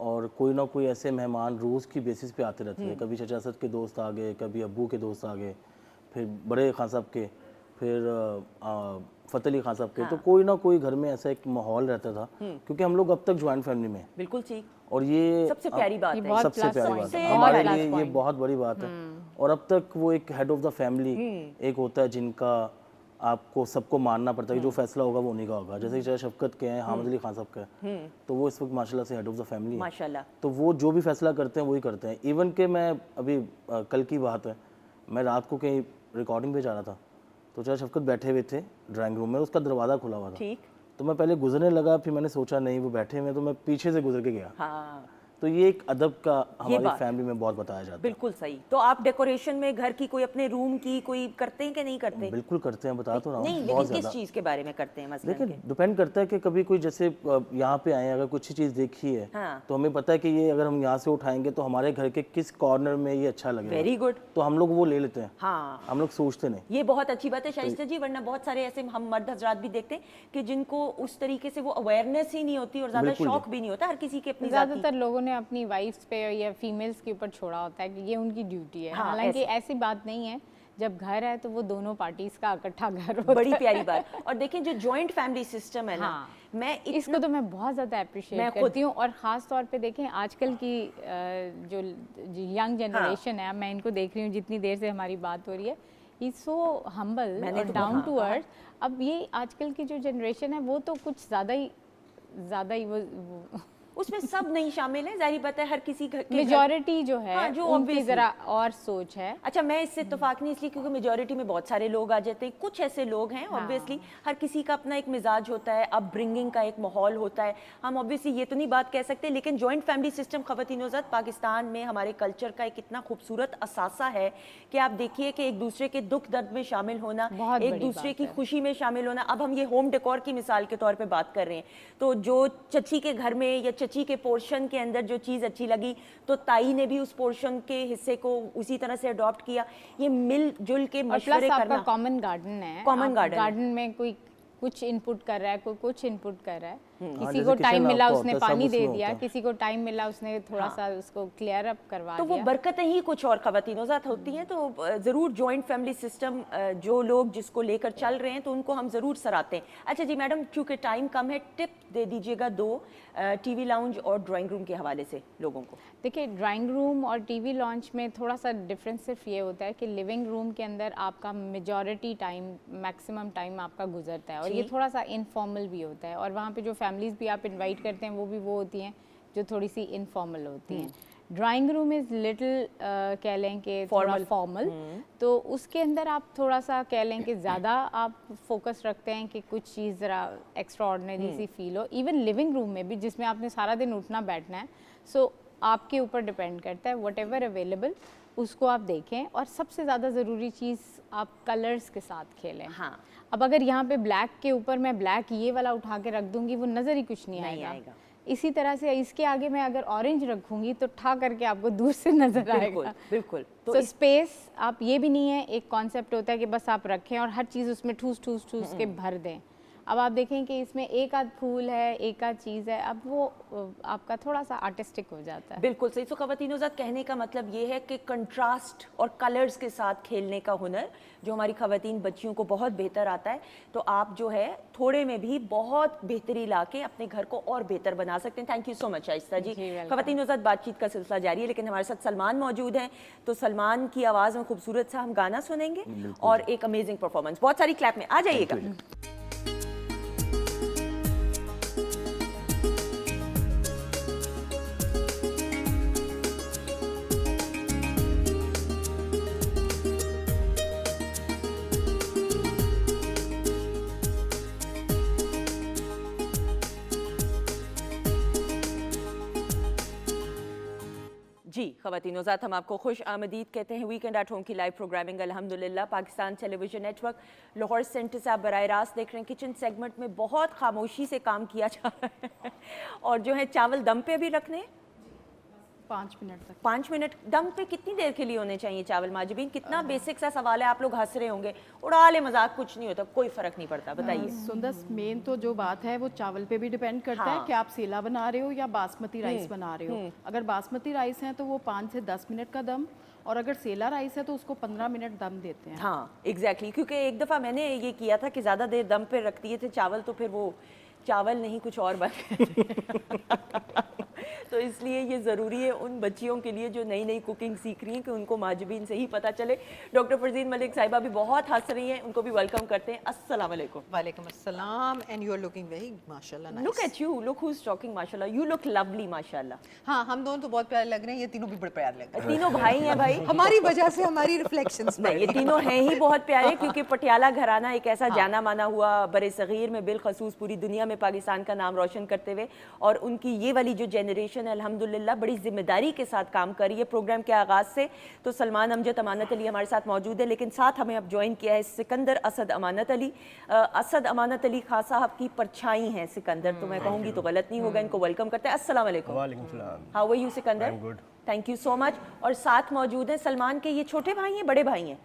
D: और कोई ना कोई ऐसे मेहमान रोज़ की बेसिस पे आते रहते थे। कभी चचा सद के दोस्त आ गए, कभी अब्बू के दोस्त आ गए, फिर बड़े खान साहब के, फिर फ़तेह अली खान साहब के। तो कोई ना कोई घर में ऐसा एक माहौल रहता था, क्योंकि हम लोग अब तक जॉइंट फैमिली में हैं।
A: बिल्कुल ठीक।
D: और ये
A: सबसे प्यारी बात
C: ये
A: है।
C: बहुत
D: सबसे
C: plus
D: प्यारी
C: point
D: बात
C: है,
D: है
C: बहुत
D: हमारे
C: plus
D: लिए, ये
C: point।
D: बहुत बड़ी बात है। और अब तक वो एक हेड ऑफ द फैमिली एक होता है जिनका आपको सबको मानना पड़ता है कि जो फैसला होगा वो उन्हीं का होगा। जैसे कि चाहे शफकत के हैं, हामिद अली खान साहब के हैं, तो वो इस वक्त माशाल्लाह से हेड ऑफ द फैमिली है।
A: माशाल्लाह।
D: तो वो जो भी फैसला करते हैं वही करते हैं। इवन के मैं अभी कल की बात है, मैं रात को कहीं रिकॉर्डिंग पे जा रहा था, तो चाहे शफकत बैठे हुए थे ड्राइंग रूम में, उसका दरवाज़ा खुला हुआ था।
A: ठीक।
D: तो मैं पहले गुजरने लगा, फिर मैंने सोचा नहीं वो बैठे हुए, तो मैं पीछे से गुजर के गया।
A: हाँ,
D: तो ये एक अदब का हमारी
A: बात
D: फैमिली में बहुत बताया जाता है।
A: बिल्कुल सही। तो आप डेकोरेशन में घर की कोई अपने रूम की कोई करते हैं कि नहीं करते?
D: बिल्कुल करते हैं, बता तो रहा
A: नहीं,
D: हूँ,
A: लेकिन
D: बहुत
A: किस
D: ज़्यादा।
A: चीज़ के बारे में करते हैं मसलन
D: देखिए
A: के?
D: डिपेंड करता है कि कभी कोई जैसे यहाँ पे आए, अगर कुछ चीज़ देखी है
A: हाँ।
D: तो हमें पता है कि ये अगर हम यहाँ से उठाएंगे तो हमारे घर के किस कॉर्नर में ये अच्छा लगेगा,
A: वेरी गुड।
D: तो हम लोग वो ले लेते हैं।
A: हाँ,
D: हम लोग सोचते नहीं।
A: ये बहुत अच्छी बात है शाइस्ता जी, वरना बहुत सारे ऐसे हम मर्द हजरात भी देखते हैं कि जिनको उस तरीके से वो अवेयरनेस ही नहीं होती और ज़्यादा
D: बिल्कुल
A: शौक भी नहीं होता। हर किसी की अपनी ज़ाती।
C: ज्यादातर लोगों ने अपनी वाइफ्स पे या फीमेल्स के ऊपर छोड़ा होता है कि ये उनकी ड्यूटी है।
A: हाँ,
C: हालांकि ऐसी बात नहीं है, जब घर है तो वो दोनों पार्टीज का इकट्ठा घर होता
A: बड़ी
C: है।
A: प्यारी बात। और देखें जो जॉइंट फैमिली सिस्टम है ना,
C: हाँ,
A: मैं
C: इसको तो मैं बहुत ज़्यादा
A: मैं
C: अप्रिशिएट
A: खुद-
C: करती हूँ। और ख़ास तौर पे देखें आजकल की जो यंग जनरेशन है, मैं इनको देख रही हूँ जितनी देर से हमारी बात हो रही है, ही सो हम्बल
A: मैंने
C: और
A: तो
C: डाउन
A: हाँ,
C: टू अर्थ। अब ये आजकल की जो जनरेशन है वो तो कुछ ज़्यादा ही वो
A: उसमें सब नहीं शामिल है, जाहिर बात है हर किसी के
C: मेजॉरिटी जो है
A: हाँ, जो
C: उनकी
A: obviously-
C: जरा और सोच है।
A: अच्छा, मैं इससे इत्तेफाक नहीं इसलिए क्योंकि मेजॉरिटी में बहुत सारे लोग आ जाते हैं, कुछ ऐसे लोग हैं ऑब्वियसली हर किसी का अपना एक मिजाज होता है, अपब्रिंगिंग का एक माहौल होता है। हम ऑब्वियसली ये तो नहीं बात कह सकते, लेकिन जॉइंट फैमिली सिस्टम ख़वातीन-ओ-ज़ात पाकिस्तान में हमारे कल्चर का एक इतना खूबसूरत असासा है कि आप देखिए कि एक दूसरे के दुख दर्द में शामिल होना,
C: बहुत
A: एक
C: बड़ी
A: दूसरे
C: बात
A: की
C: है।
A: खुशी में शामिल होना। अब हम ये होम डेकोर की मिसाल के तौर पे बात कर रहे हैं, तो जो चची के घर में या चची के पोर्शन के अंदर जो चीज़ अच्छी लगी तो ताई ने भी उस पोर्शन के हिस्से को उसी तरह से अडॉप्ट किया। ये मिलजुल के
C: और
A: मशवरे
C: प्लस आपका
A: करना।
C: कॉमन गार्डन है,
A: Common garden है।
C: गार्डन में कोई कुछ इनपुट कर रहा है, कोई कुछ इनपुट कर रहा है,
D: हाँ,
C: किसी
D: जैसे
C: को
D: kitchen
C: टाइम मिला
D: आपका
C: उसने
D: होता है, सब
C: पानी दे
D: उसमें
C: दिया,
D: होता है।
C: किसी को टाइम मिला उसने थोड़ा सा उसको क्लियर अप करवा
A: तो वो
C: दिया।
A: बरकतें ही कुछ और ख़वातीन-ओ-ज़ात होती हैं। तो ज़रूर जॉइंट फैमिली सिस्टम जो लोग जिसको लेकर चल रहे हैं तो उनको हम ज़रूर सराहते हैं। अच्छा जी मैडम, चूँकि टाइम कम है, टिप दे दीजिएगा 2 टीवी लाउंज और ड्राइंग रूम के हवाले से लोगों को।
C: देखिए, ड्राइंग रूम और टीवी लॉन्च में थोड़ा सा डिफरेंस सिर्फ ये होता है कि लिविंग रूम के अंदर आपका मेजॉरिटी टाइम, मैक्सिमम टाइम आपका गुजरता है और ये थोड़ा सा इनफॉर्मल भी होता है, और वहाँ पे जो फैमिलीज़ भी आप इनवाइट करते हैं वो भी वो होती हैं जो थोड़ी सी इनफॉर्मल होती हैं। ड्राइंग रूम इज़ लिटिल कह लें कि थोड़ा फॉर्मल, तो उसके अंदर आप थोड़ा सा कह लें कि ज़्यादा आप फोकस रखते हैं कि कुछ चीज़ ज़रा एक्स्ट्रा ऑर्डिनरी सी फील हो। इवन लिविंग रूम में भी जिसमें आपने सारा दिन उठना बैठना है, सो आपके ऊपर डिपेंड करता है, वट एवर अवेलेबल उसको आप देखें। और सबसे ज़्यादा ज़रूरी चीज़, आप कलर्स के साथ खेलें।
A: हाँ।
C: अब अगर यहाँ पे ब्लैक के ऊपर मैं ब्लैक ये वाला उठा के रख दूंगी, वो नज़र ही कुछ नहीं
A: नहीं
C: आएगा।
A: आएगा।
C: इसी तरह से इसके आगे मैं अगर ऑरेंज रखूंगी तो ठा करके आपको दूर से नजर
A: बिल्कुल
C: आएगा।
A: बिल्कुल।
C: तो स्पेस आप ये भी नहीं है, एक कॉन्सेप्ट होता है कि बस आप रखें और हर चीज़ उसमें ठूस ठूस ठूस के भर दें। अब आप देखें कि इसमें एक आध फूल है, एक आध चीज़ है, अब वो आपका थोड़ा सा आर्टिस्टिक हो जाता है।
A: बिल्कुल सही। तो ख़वातीन-ओ-ज़ात कहने का मतलब ये है कि कंट्रास्ट और कलर्स के साथ खेलने का हुनर जो हमारी ख़वातीन बच्चियों को बहुत बेहतर आता है, तो आप जो है थोड़े में भी बहुत बेहतरी लाके अपने घर को और बेहतर बना सकते हैं। Thank you so much Ayesha ji. ख़वातीन-ओ-ज़ात बातचीत का सिलसिला जारी है, लेकिन हमारे साथ सलमान मौजूद हैं, तो सलमान की आवाज़ में खूबसूरत सा हम गाना सुनेंगे और एक अमेजिंग परफॉर्मेंस। बहुत सारी क्लैप में आ जाइएगा। जी ख़वातीन-ओ-ज़ात, हम आपको खुश आमदीद कहते हैं। वीकेंड एट होम की लाइव प्रोग्रामिंग अल्हम्दुलिल्लाह Pakistan television network Lahore centre से आप बराह रास्त देख रहे हैं। किचन सेगमेंट में बहुत खामोशी से काम किया जा रहा है और जो है चावल दम पे भी रखने
B: 5 मिनट तक।
A: 5 मिनट दम पे कितनी देर के लिए होने चाहिए चावल माजबीन? कितना बेसिक सा सवाल है, आप लोग हंस रहे होंगे, उड़ा ले मजाक, कुछ नहीं होता, कोई फर्क नहीं पड़ता, बताइए।
B: सुंदस, मेन तो जो बात है वो चावल पे भी डिपेंड करता
A: हाँ।
B: है कि आप सेला बना रहे हो या बासमती राइस बना रहे हो। अगर बासमती राइस है तो वो 5 से 10 मिनट का दम, और अगर सेला राइस है तो उसको 15 मिनट दम देते हैं।
A: हाँ एग्जैक्टली, क्योंकि एक दफ़ा मैंने ये किया था कि ज़्यादा देर दम पे रख दिए थे चावल, तो फिर वो चावल नहीं कुछ और बन गए तो इसलिए ये ज़रूरी है उन बच्चियों के लिए जो नई नई कुकिंग सीख रही हैं कि उनको माजबीन से ही पता चले। डॉक्टर फरजीन मलिक साहिबा भी बहुत हंस रही हैं, उनको भी वेलकम करते हैं। अस्सलाम वालेकुम।
E: वालेकुम अस्सलाम, and you are looking very माशाल्लाह nice.
A: Look at you, look who is talking माशाल्लाह, यू लुक लवली माशाल्लाह।
E: हाँ, हम दोनों तो बहुत प्यारे लग रहे हैं, ये तीनों भी बड़े प्यारे लग रहे हैं।
A: तीनों भाई हैं भाई।
E: हमारी वजह से हमारी रिफ्लेक्शंस
A: नहीं, ये तीनों हैं ही बहुत प्यारे, क्योंकि पटियाला घराना एक ऐसा जाना माना हुआ बरे सगीर में बिलखसूस पूरी दुनिया में पाकिस्तान का नाम रोशन करते हुए, और उनकी ये वाली जो जनरेशन है अल्हम्दुलिल्लाह बड़ी जिम्मेदारी के साथ काम कर रही है। प्रोग्राम के आगाज़ से तो सलमान अमजद अमानत अली हमारे साथ मौजूद है, लेकिन साथ हमें अब ज्वाइन किया है सिकंदर असद अमानत अली। असद अमानत अली खान साहब की परछाई हैं सिकंदर, तो मैं कहूँगी तो गलत नहीं होगा। इनको वेलकम करते हैं। अस्सलाम वालेकुम।
F: वालेकुम सलाम।
A: How are you Sikandar?
F: I am good.
A: Thank you so much. और साथ मौजूद हैं सलमान के ये छोटे भाई हैं बड़े भाई हैं?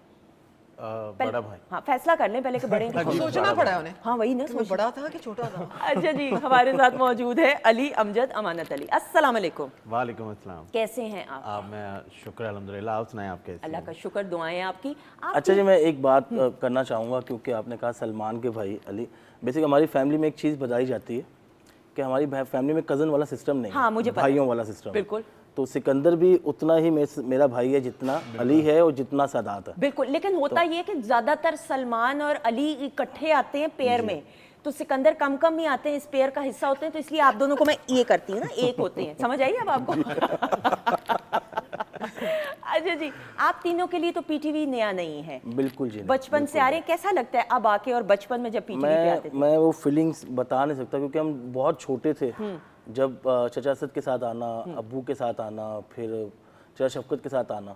F: बड़ा भाई।
A: हाँ, फैसला कर लें पहले कि बड़े हैं।
E: सोचना पड़ा है उन्हें।
A: हाँ वही ना,
E: कि मैं बड़ा था कि छोटा था।
A: अच्छा जी, हमारे साथ मौजूद है अली अमजद अमानत अली। अस्सलाम वालेकुम।
F: वालेकुम अस्सलाम।
A: कैसे हैं आप?
F: मैं शुक्र अल्हम्दुलिल्लाह, आप सुनाएं आप कैसे
A: अल्लाह
F: हैं?
A: का शुक्र, दुआएं आपकी। आप
D: अच्छा जी, मैं एक बात करना चाहूँगा, क्योंकि आपने कहा सलमान के भाई अली। बेसिक हमारी फैमिली में एक चीज़ बताई जाती है कि हमारी फैमिली में कज़न वाला सिस्टम नहीं है।
A: हाँ, मुझे पता है।
D: भाइयों वाला सिस्टम है।
A: बिल्कुल।
D: तो सिकंदर भी उतना ही मेरा भाई है जितना अली है और जितना सादात है।
A: बिल्कुल, लेकिन होता ये है कि ज्यादातर सलमान और अली इकट्ठे आते हैं पेयर में, तो सिकंदर कम कम ही आते हैं, स्पेयर का हिस्सा होते हैं, तो इसलिए आप दोनों को मैं ये करती हूँ ना, एक होते हैं, समझ आई अब आपको? अच्छा जी, आप तीनों के लिए तो पीटीवी नया नहीं है,
D: बिल्कुल जी नहीं,
A: बचपन से आ रहे हैं। कैसा लगता है अब आके और बचपन में जब पीटीवी पे आते थे?
D: मैं वो फीलिंग्स बता नहीं सकता क्योंकि हम बहुत छोटे थे जब चचा असद के साथ आना, अब्बू के साथ आना, फिर चचा शफकत के साथ आना,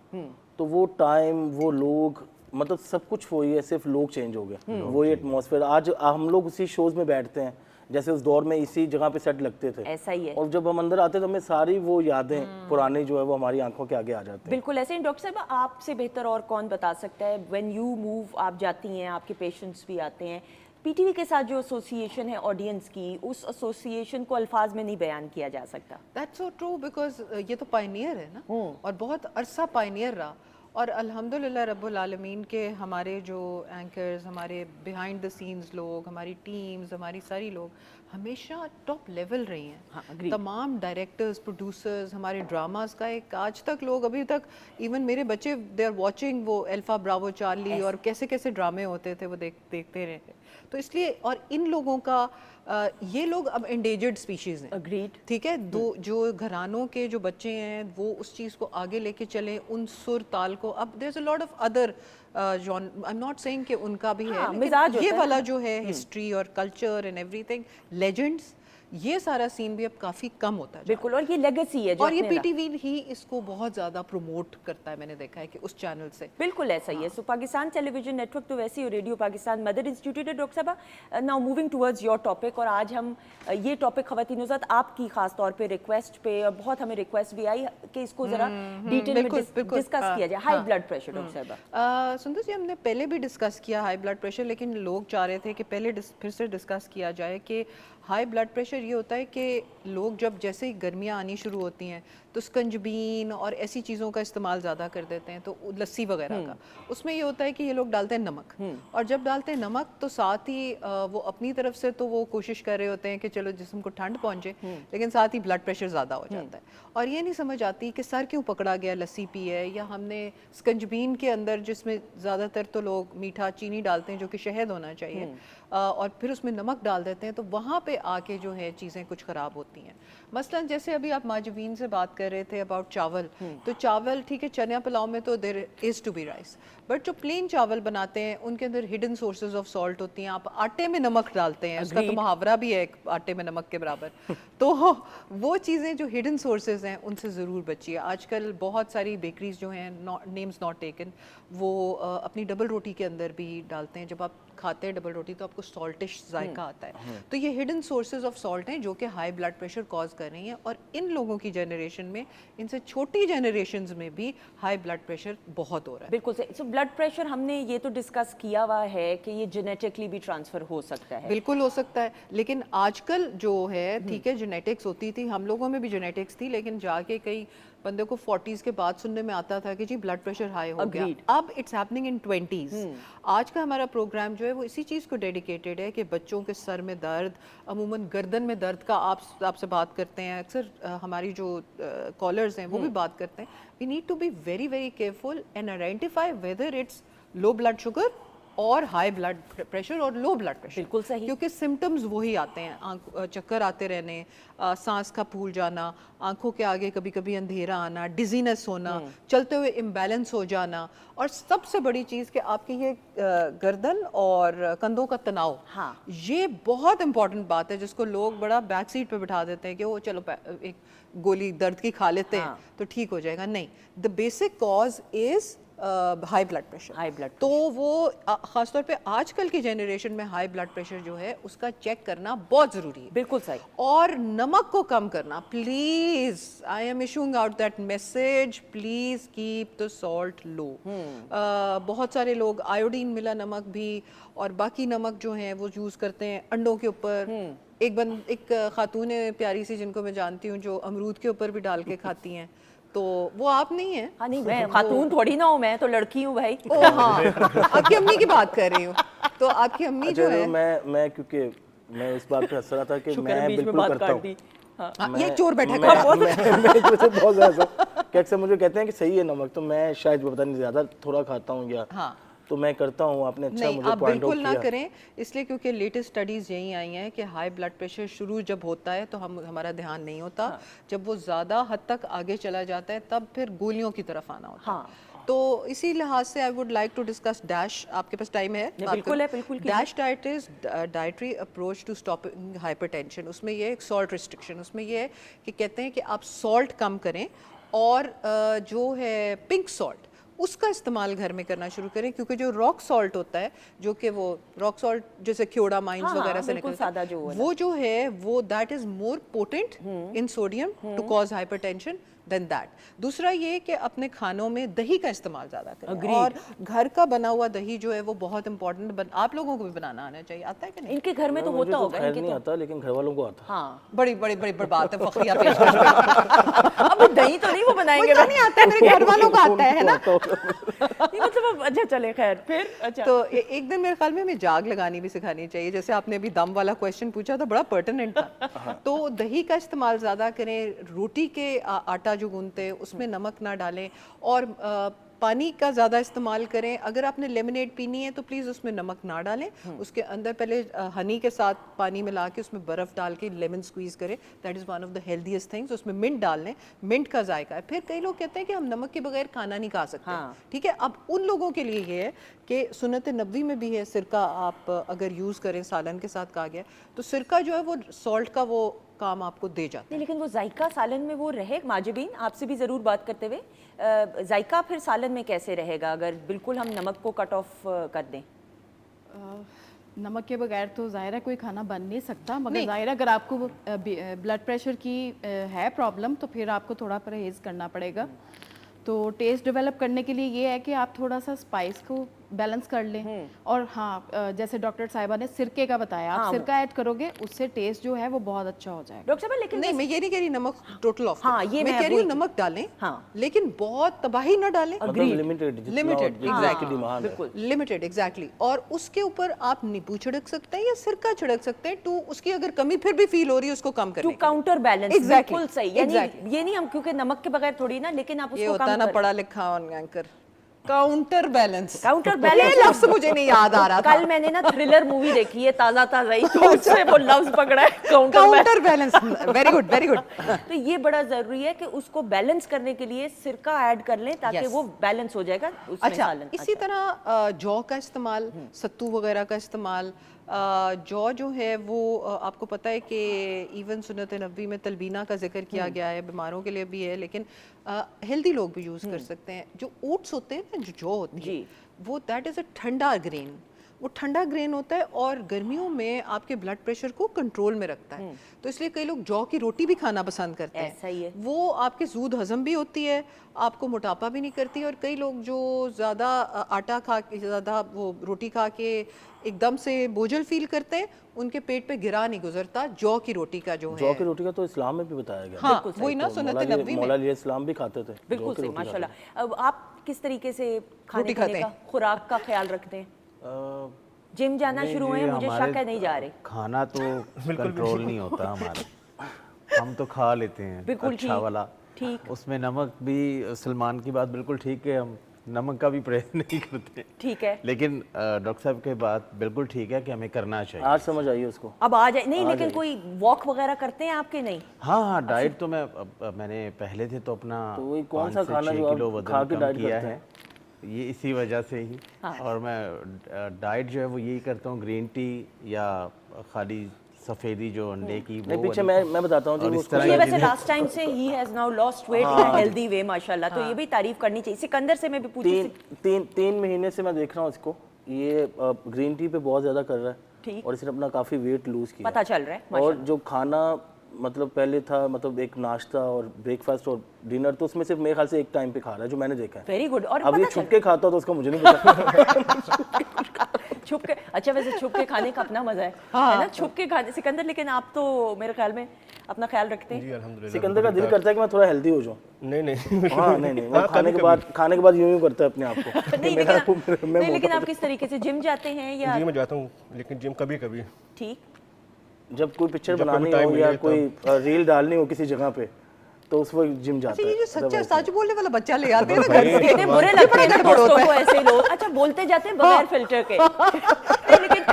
D: तो वो टाइम, वो लोग, मतलब सब कुछ वही है, सिर्फ लोग चेंज हो गए, वही एटमॉस्फेयर। आज हम लोग उसी शोज में बैठते हैं जैसे उस दौर में इसी जगह पे सेट लगते थे,
A: ऐसा ही है।
D: और जब हम अंदर आते तो हमें सारी वो यादें पुरानी जो है वो हमारी आंखों के आगे आ जाती हैं।
A: बिल्कुल ऐसे ही। डॉक्टर साहब, आपसे बेहतर और कौन बता सकता है, व्हेन यू मूव, आप जाती हैं, आपके पेशेंट्स भी आते हैं, पीटीवी के साथ जो एसोसिएशन है ऑडियंस की, उस एसोसिएशन को अल्फाज में नहीं बयान किया जा सकता।
E: दैट्स सो ट्रू, बिकॉज ये तो पायनियर है ना, और बहुत अरसा पायनियर रहा। और अल्हम्दुलिल्लाह रब्बुल आलमीन के हमारे जो एंकर्स, हमारे बिहाइंड द सीन्स लोग, हमारी टीम्स, हमारी सारी लोग हमेशा टॉप लेवल रही हैं।
A: हाँ, agreed।
E: तमाम डायरेक्टर्स, प्रोड्यूसर्स, हमारे ड्रामास का एक आज तक लोग, अभी तक इवन मेरे बच्चे दे आर वाचिंग वो अल्फा ब्रावो चार्ली और कैसे कैसे ड्रामे होते थे वो देखते रहे थे। तो इसलिए, और इन लोगों का ये लोग अब एंडेजर्ड स्पीशीज़ हैं।
A: अग्रीड।
E: ठीक है, दो जो घरानों के जो बच्चे हैं वो उस चीज़ को आगे लेके चले, उन सुर ताल को। अब there is a lot of other genre, I am not saying कि उनका भी है,
A: मिजाज
E: लेकिन ये
A: होता है
E: वाला जो है हिस्ट्री और कल्चर एंड एवरीथिंग, लेजेंड्स, ये सारा सीन भी अब काफ़ी कम होता है।
A: बिल्कुल, और ये लेगेसी है जो
E: और ये
A: अपने
E: पीटीवी ही इसको बहुत ज़्यादा प्रमोट करता है, मैंने देखा है कि उस चैनल से।
A: बिल्कुल ऐसा ही है। सो पाकिस्तान टेलीविजन नेटवर्क तो वैसे ही, रेडियो पाकिस्तान मदर इंस्टीट्यूट है। डॉक्टर साहब, now moving towards your topic, और आज हम ये टॉपिक ख़वातीन ज़ात आपकी खास तौर पे रिक्वेस्ट पे, और बहुत हमें रिक्वेस्ट भी आई कि इसको ज़रा डिटेल में डिस्कस किया जाए। हाई ब्लड प्रेशर डॉक्टर साहब।
E: सुंदर जी, हमने पहले भी डिस्कस किया हाई ब्लड प्रेशर, लेकिन लोग चाह रहे थे कि पहले फिर से डिस्कस किया जाए कि हाई ब्लड प्रेशर ये होता है कि लोग जब जैसे ही गर्मियाँ आनी शुरू होती हैं तो स्कंजबीन और ऐसी चीज़ों का इस्तेमाल ज़्यादा कर देते हैं, तो लस्सी वगैरह का, उसमें ये होता है कि ये लोग डालते हैं नमक, और जब डालते हैं नमक तो साथ ही वो अपनी तरफ से तो वो कोशिश कर रहे होते हैं कि चलो जिस्म को ठंड पहुँचे, लेकिन साथ ही ब्लड प्रेशर ज़्यादा हो जाता है। और ये नहीं समझ आती कि सर क्यों पकड़ा गया, लस्सी पी है, या हमने स्कंजबीन के अंदर, जिसमें ज़्यादातर तो लोग मीठा चीनी डालते हैं जो कि शहद होना चाहिए, और फिर उसमें नमक डाल देते हैं, तो वहाँ पे आके जो है चीज़ें कुछ ख़राब होती हैं। मसलन जैसे अभी आप माजवीन से बात कर रहे थे अबाउट चावल, तो चावल ठीक है, चना पुलाव में तो there is to be rice, but जो प्लेन चावल बनाते हैं उनके अंदर हिडन सोर्सेज ऑफ सॉल्ट होती हैं। आप आटे में नमक डालते हैं, उसका तो मुहावरा भी है आटे में नमक के बराबर। तो वो चीज़ें जो हिडन सोर्सेज हैं उनसे ज़रूर बचिए। आजकल बहुत सारी बेकरीज जो हैं, नेम्स नॉट टेकन, वो अपनी डबल रोटी के अंदर भी डालते हैं। जब आप खाते हैं डबल रोटी तो आपको सॉल्टिश जायका आता है, तो ये हिडन सोर्सेज ऑफ सॉल्ट हैं जो कि हाई ब्लड प्रेशर कॉज कर रही हैं। और इन लोगों की जनरेशन में, इनसे छोटी जनरेशन्स में भी हाई ब्लड प्रेशर बहुत हो रहा है।
A: बिल्कुल सही। सो ब्लड प्रेशर हमने ये तो डिस्कस किया हुआ है कि ये जेनेटिकली भी ट्रांसफर हो सकता है।
E: बिल्कुल हो सकता है, लेकिन आजकल जो है, ठीक है, जेनेटिक्स होती थी, हम लोगों में भी जेनेटिक्स थी, लेकिन जाके कई बंदे को 40s के बाद सुनने में आता था कि जी ब्लड प्रेशर हाई हो गया। अब इट्स हैपनिंग इन 20s। आज का हमारा प्रोग्राम जो है वो इसी चीज़ को डेडिकेटेड है कि बच्चों के सर में दर्द, अमूमन गर्दन में दर्द का आपसे बात करते हैं अक्सर, हमारी जो कॉलर्स हैं वो भी बात करते हैं। We need to be very very careful and identify whether it's low blood sugar और हाई ब्लड प्रेशर और लो ब्लड प्रेशर।
A: बिल्कुल सही।
E: क्योंकि सिम्टम्स वही आते हैं, चक्कर आते रहने, सांस का फूल जाना, आंखों के आगे कभी कभी अंधेरा आना, डिजीनेस होना, चलते हुए इम्बैलेंस हो जाना, और सबसे बड़ी चीज़ कि आपकी ये गर्दन और कंधों का तनाव।
A: हाँ,
E: ये बहुत इंपॉर्टेंट बात है जिसको लोग बड़ा बैक सीट पे बिठा देते हैं कि वो चलो एक गोली दर्द की खा लेते हैं तो ठीक हो जाएगा। नहीं, the basic cause is high blood pressure.
A: High blood
E: तो वो खासतौर पे आजकल की जनरेशन में हाई ब्लड प्रेशर जो है उसका चेक करना बहुत ज़रूरी है।
A: बिल्कुल सही।
E: और नमक को कम करना, please, I am issuing out that message, please keep the salt low. बहुत सारे लोग आयोडीन मिला नमक भी और बाकी नमक जो है वो यूज़ करते हैं अंडों के ऊपर। एक खातून है प्यारी सी जिनको मैं जानती हूँ जो अमरूद के ऊपर भी डाल के खाती हैं, तो वो आप नहीं है।
A: हाँ नहीं, मैं खातून थोड़ी ना हूँ, मैं तो लड़की हूँ भाई।
E: ओ हाँ, आपकी अम्मी की बात कर रही हूँ। तो आपकी अम्मी जो है,
D: मैं क्योंकि मैं इस बात पे हंस रहा था कि
A: शुक्र है
D: मैं
A: बीच में
D: बिल्कुल
A: बात
D: करता
A: काट
D: हूँ।
A: दी। हाँ।
E: ये चोर बैठा
D: मैं
E: कर
D: बहुत ज़्यादा कि अक्सर मुझे कहते हैं कि सही है नमक, तो मैं शायद पता नहीं ज़्यादा थोड़ा खाता हूँ या
E: हाँ,
D: तो मैं करता हूँ, आपने अच्छा
E: नहीं,
D: मुझे
E: आप
D: पॉइंट आउट
E: बिल्कुल ना
D: किया।
E: करें, इसलिए क्योंकि लेटेस्ट स्टडीज़ यही आई हैं कि हाई ब्लड प्रेशर शुरू जब होता है तो हमारा ध्यान नहीं होता, जब वो ज़्यादा हद तक आगे चला जाता है तब फिर गोलियों की तरफ आना होता है। तो इसी लिहाज से I would like to discuss DASH. आपके पास टाइम है?
A: बिल्कुल है, बिल्कुल कीजिए।
E: DASH diet is dietary approach to stopping hypertension. उसमें ये एक सॉल्ट रिस्ट्रिक्शन, उसमें ये है कि कहते हैं कि आप सॉल्ट कम करें और जो है पिंक सॉल्ट उसका इस्तेमाल घर में करना शुरू करें, क्योंकि जो रॉक सॉल्ट होता है, जो कि वो रॉक सॉल्ट जैसे क्योड़ा माइंस वगैरह से
A: बिल्कुल
E: निकलता
A: सादा
E: है,
A: जो वाला।
E: वो जो है वो that is more potent in sodium to cause hypertension than that. दूसरा ये कि अपने खानों में दही का इस्तेमाल ज़्यादा करें, और घर का बना हुआ दही जो है वो बहुत इंपॉर्टेंट। आप लोगों को भी बनाना आना चाहिए। आता है कि नहीं?
A: इनके घर में तो
D: मुझे
A: होता होगा,
D: खैर
A: इनके
D: नहीं
A: तो
D: आता, लेकिन घर वालों को आता।
A: हाँ।
E: बड़ी बड़ी बड़ी बड़ी बात है, फखरिया पेश कर रही हैं।
A: अब दही तो नहीं वो बनाएंगे,
E: मुझे नहीं आता है, मेरे घर वालों को आता है ना।
A: नहीं मतलब अच्छा चले खैर फिर अच्छा
E: तो एक दिन मेरे ख्याल में हमें जाग लगानी भी सिखानी चाहिए। जैसे आपने अभी दम वाला क्वेश्चन पूछा था, बड़ा पर्टिनेंट था। तो दही का इस्तेमाल ज़्यादा करें, रोटी के आटा जो गूंथते हैं उसमें नमक ना डालें, और पानी का ज़्यादा इस्तेमाल करें। अगर आपने लेमनेड पीनी है तो प्लीज़ उसमें नमक ना डालें, उसके अंदर पहले हनी के साथ पानी मिला के उसमें बर्फ़ डाल के लेमन स्क्वीज़ करें। That is one of the healthiest things. उसमें मिंट डाल लें, मिंट का जायका है। फिर कई लोग कहते हैं कि हम नमक के बगैर खाना नहीं खा सकते। ठीक है, अब उन लोगों के लिए ये है कि सुन्नत नबवी में भी है, सिरका आप अगर यूज़ करें, सालन के साथ कहा गया, तो सिरका जो है वो सॉल्ट का वो काम आपको दे जाता है।
A: नहीं, लेकिन वो जायका सालन में वो रहे। माजिबीन आपसे भी ज़रूर बात करते हुए, जायका फिर सालन में कैसे रहेगा अगर बिल्कुल हम नमक को कट ऑफ कर दें?
B: नमक के बगैर तो ज़ाहिर है कोई खाना बन नहीं सकता, मगर ज़ाहिर है अगर आपको ब्लड प्रेशर की है प्रॉब्लम तो फिर आपको थोड़ा परहेज़ करना पड़ेगा। तो टेस्ट डेवलप करने के लिए ये है कि आप थोड़ा सा स्पाइस को बैलेंस कर लें। और हाँ, जैसे डॉक्टर साहिबा ने सिरके का बताया, आप सिरका ऐड करोगे उससे टेस्ट जो है वो बहुत अच्छा हो जाएगा।
A: डॉक्टर साहब लेकिन
E: नहीं, मैं ये नहीं कह रही नमक टोटल ऑफ।
A: हाँ, ये
E: मैं
A: मैं
E: कह रही हूँ
A: वही-
E: नमक डालें,
A: हाँ।
E: लेकिन बहुत तबाही ना डालें।
D: मतलब लिमिटेड,
E: लिमिटेड, एग्जैक्टली,
D: डिमांड है।
A: बिल्कुल
E: लिमिटेड, एग्जैक्टली। और उसके ऊपर आप नींबू छिड़क सकते हैं या सिरका छिड़क सकते हैं, टू उसकी अगर कमी फिर भी फील हो रही है उसको कम
A: टू
E: करने के
A: काउंटर बैलेंस।
E: Exactly,
A: बिल्कुल सही। यानी
E: exactly.
A: ये नहीं हम क्योंकि नमक के बगैर थोड़ी ना, लेकिन आप
E: ये
A: उसको
E: होता
A: कम
E: ना
A: कर-
E: पढ़ा लिखा on anchor, counter balance.
A: Counter balance
E: ये लफ्ज मुझे नहीं याद आ रहा था।
A: कल मैंने ना थ्रिलर मूवी देखी है, ताजा ताजा ही, तो उससे वो लफ्ज पकड़ा है, counter
E: counter balance. Very good, very good.
A: तो ये बड़ा जरूरी है कि उसको बैलेंस करने के लिए सिरका ऐड कर लें ताकि
E: Yes.
A: वो बैलेंस हो जाएगा उसमें
E: अच्छा,
A: सालन।
E: इसी तरह जौ का इस्तेमाल, सत्तू वगैरह का इस्तेमाल। जौ जो है वो आपको पता है कि इवन सुन्नत नबवी में तलबीना का जिक्र किया गया है, बीमारों के लिए भी है, लेकिन हेल्दी लोग भी यूज़ कर सकते हैं। जो ओट्स होते हैं ना, जो जौ होती है, वो दैट इज़ अ ठंडा ग्रेन। वो ठंडा ग्रेन होता है और गर्मियों में आपके ब्लड प्रेशर को कंट्रोल में रखता है। तो इसलिए कई लोग जौ की रोटी भी खाना पसंद करते हैं।
A: ऐसा ही है।
E: वो आपके दूध हजम भी होती है, आपको मोटापा भी नहीं करती। और कई लोग जो ज़्यादा आटा खा के, ज़्यादा वो रोटी खा के एकदम से बोझल फील करते हैं, उनके पेट पे गिरा नहीं गुजरता जौ की रोटी का जो है।
D: जौ की रोटी का तो इस्लाम में भी बताया गया।
E: हाँ, वही ना,
D: तो
E: सुन्नत नबवी में।
D: मौला अली इस्लाम भी खाते थे।
A: बिल्कुल
D: जौ की
A: सही,
D: रोटी खाते
A: माशाल्लाह। अब आप किस तरीके से खाने
E: रोटी
A: पीने
E: खाते
A: का, खुराक का ख्याल रखते हैं?
D: थे।
A: जिम जाना
F: नहीं
A: शुरू हुए
F: जी,
A: हैं, मुझे
F: हमारे
A: शक है नहीं जा रहे।
F: खाना तो कंट्रोल नहीं होता हमारा। हम तो खा लेते हैं
A: बिल्कुल
F: अच्छा
A: ठीक,
F: वाला।
A: ठीक।
F: उसमें नमक भी, सलमान की बात बिल्कुल ठीक है, हम नमक का भी प्रयोग नहीं करते।
A: ठीक है,
F: लेकिन डॉक्टर साहब के बात बिल्कुल ठीक है कि हमें करना चाहिए।
D: आज समझ आई उसको।
A: अब आ जाए। नहीं, लेकिन कोई वॉक वगैरह करते हैं आपके? नहीं।
F: हाँ हाँ, डाइट तो मैंने पहले थे तो अपना
D: तो वही कौन
F: 5
D: सा
F: से
D: खाना
F: 6
D: जो आप
F: किलो
D: खा
F: वजन
D: के
F: कम
D: डाइट
F: किया
D: करते
F: है, ये इसी वजह से ही। और मैं डाइट जो है वो यही करता हूँ, ग्रीन टी या खाली सफ़ेदी जो अंडे की
D: नहीं,
F: वो
D: पीछे
F: वाली।
D: मैं बताता हूँ जी,
F: और
D: वो
F: इस तरह
A: ये
F: की
A: वैसे
F: चीज़ें-
A: लास्ट टाइम से he has now lost weight in healthy way माशाल्लाह, तो ये भी तारीफ करनी चाहिए। सिकंदर से मैं भी पूछी।
D: तीन महीने से मैं देख रहा हूँ इसको, ये ग्रीन टी पे बहुत ज़्यादा कर रहा है।
A: ठीक।
D: और इसने अपना काफ़ी वेट लूज़ किया।
A: पता चल रहा है
D: और जो खाना मतलब पहले था, मतलब एक नाश्ता और ब्रेकफास्ट और डिनर, तो उसमें सिर्फ मेरे ख्याल से एक टाइम पे खा रहा है, जो मैंने देखा है।
A: Very good. और
D: अब ये
A: पता चल
D: छुप के खाता तो उसका मुझे नहीं पता।
A: छुप के, अच्छा वैसे छुप के खाने का अपना मजा है ना, छुप के खाने। सिकंदर, लेकिन आप तो मेरे ख्याल में अपना ख्याल रखते हैं।
G: जी अल्हम्दुलिल्लाह।
D: सिकंदर का दिल करता है कि मैं थोड़ा हेल्दी हो जाऊँ।
G: नहीं
D: हाँ, नहीं वो खाने के बाद यूं करता है अपने आप को।
A: नहीं, लेकिन आप किस तरीके से जिम जाते हैं या?
G: जिम में जाता हूँ, लेकिन जिम कभी कभी।
A: ठीक।
D: जब कोई पिक्चर
G: जब
D: बनानी
G: कभी time
D: हो या
G: मिले
D: कोई रील डालनी हो किसी जगह पे, तो उस वक्त जिम जाता
E: अच्छा,
D: है।
E: ये जो सच्चा सच बोलने वाला बच्चा ले आते हैं ना
G: भाई,
E: घर से,
A: कितने बुरे लगते हैं दोस्तों को ऐसे लोग। अच्छा, बोलते जाते हैं बगैर फिल्टर के। नहीं, लेकिन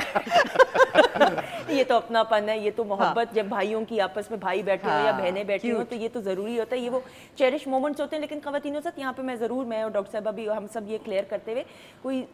A: ये तो अपनापन है, ये तो मोहब्बत। जब भाइयों की आपस में भाई बैठे हो या बहनें बैठी हो तो ये तो ज़रूरी होता है, ये वो चेरिश मोमेंट्स होते हैं। लेकिन ख़वातीनों साथ यहाँ पे मैं ज़रूर, मैं और डॉक्टर साहबा भी हम सब ये क्लियर करते हुए, कोई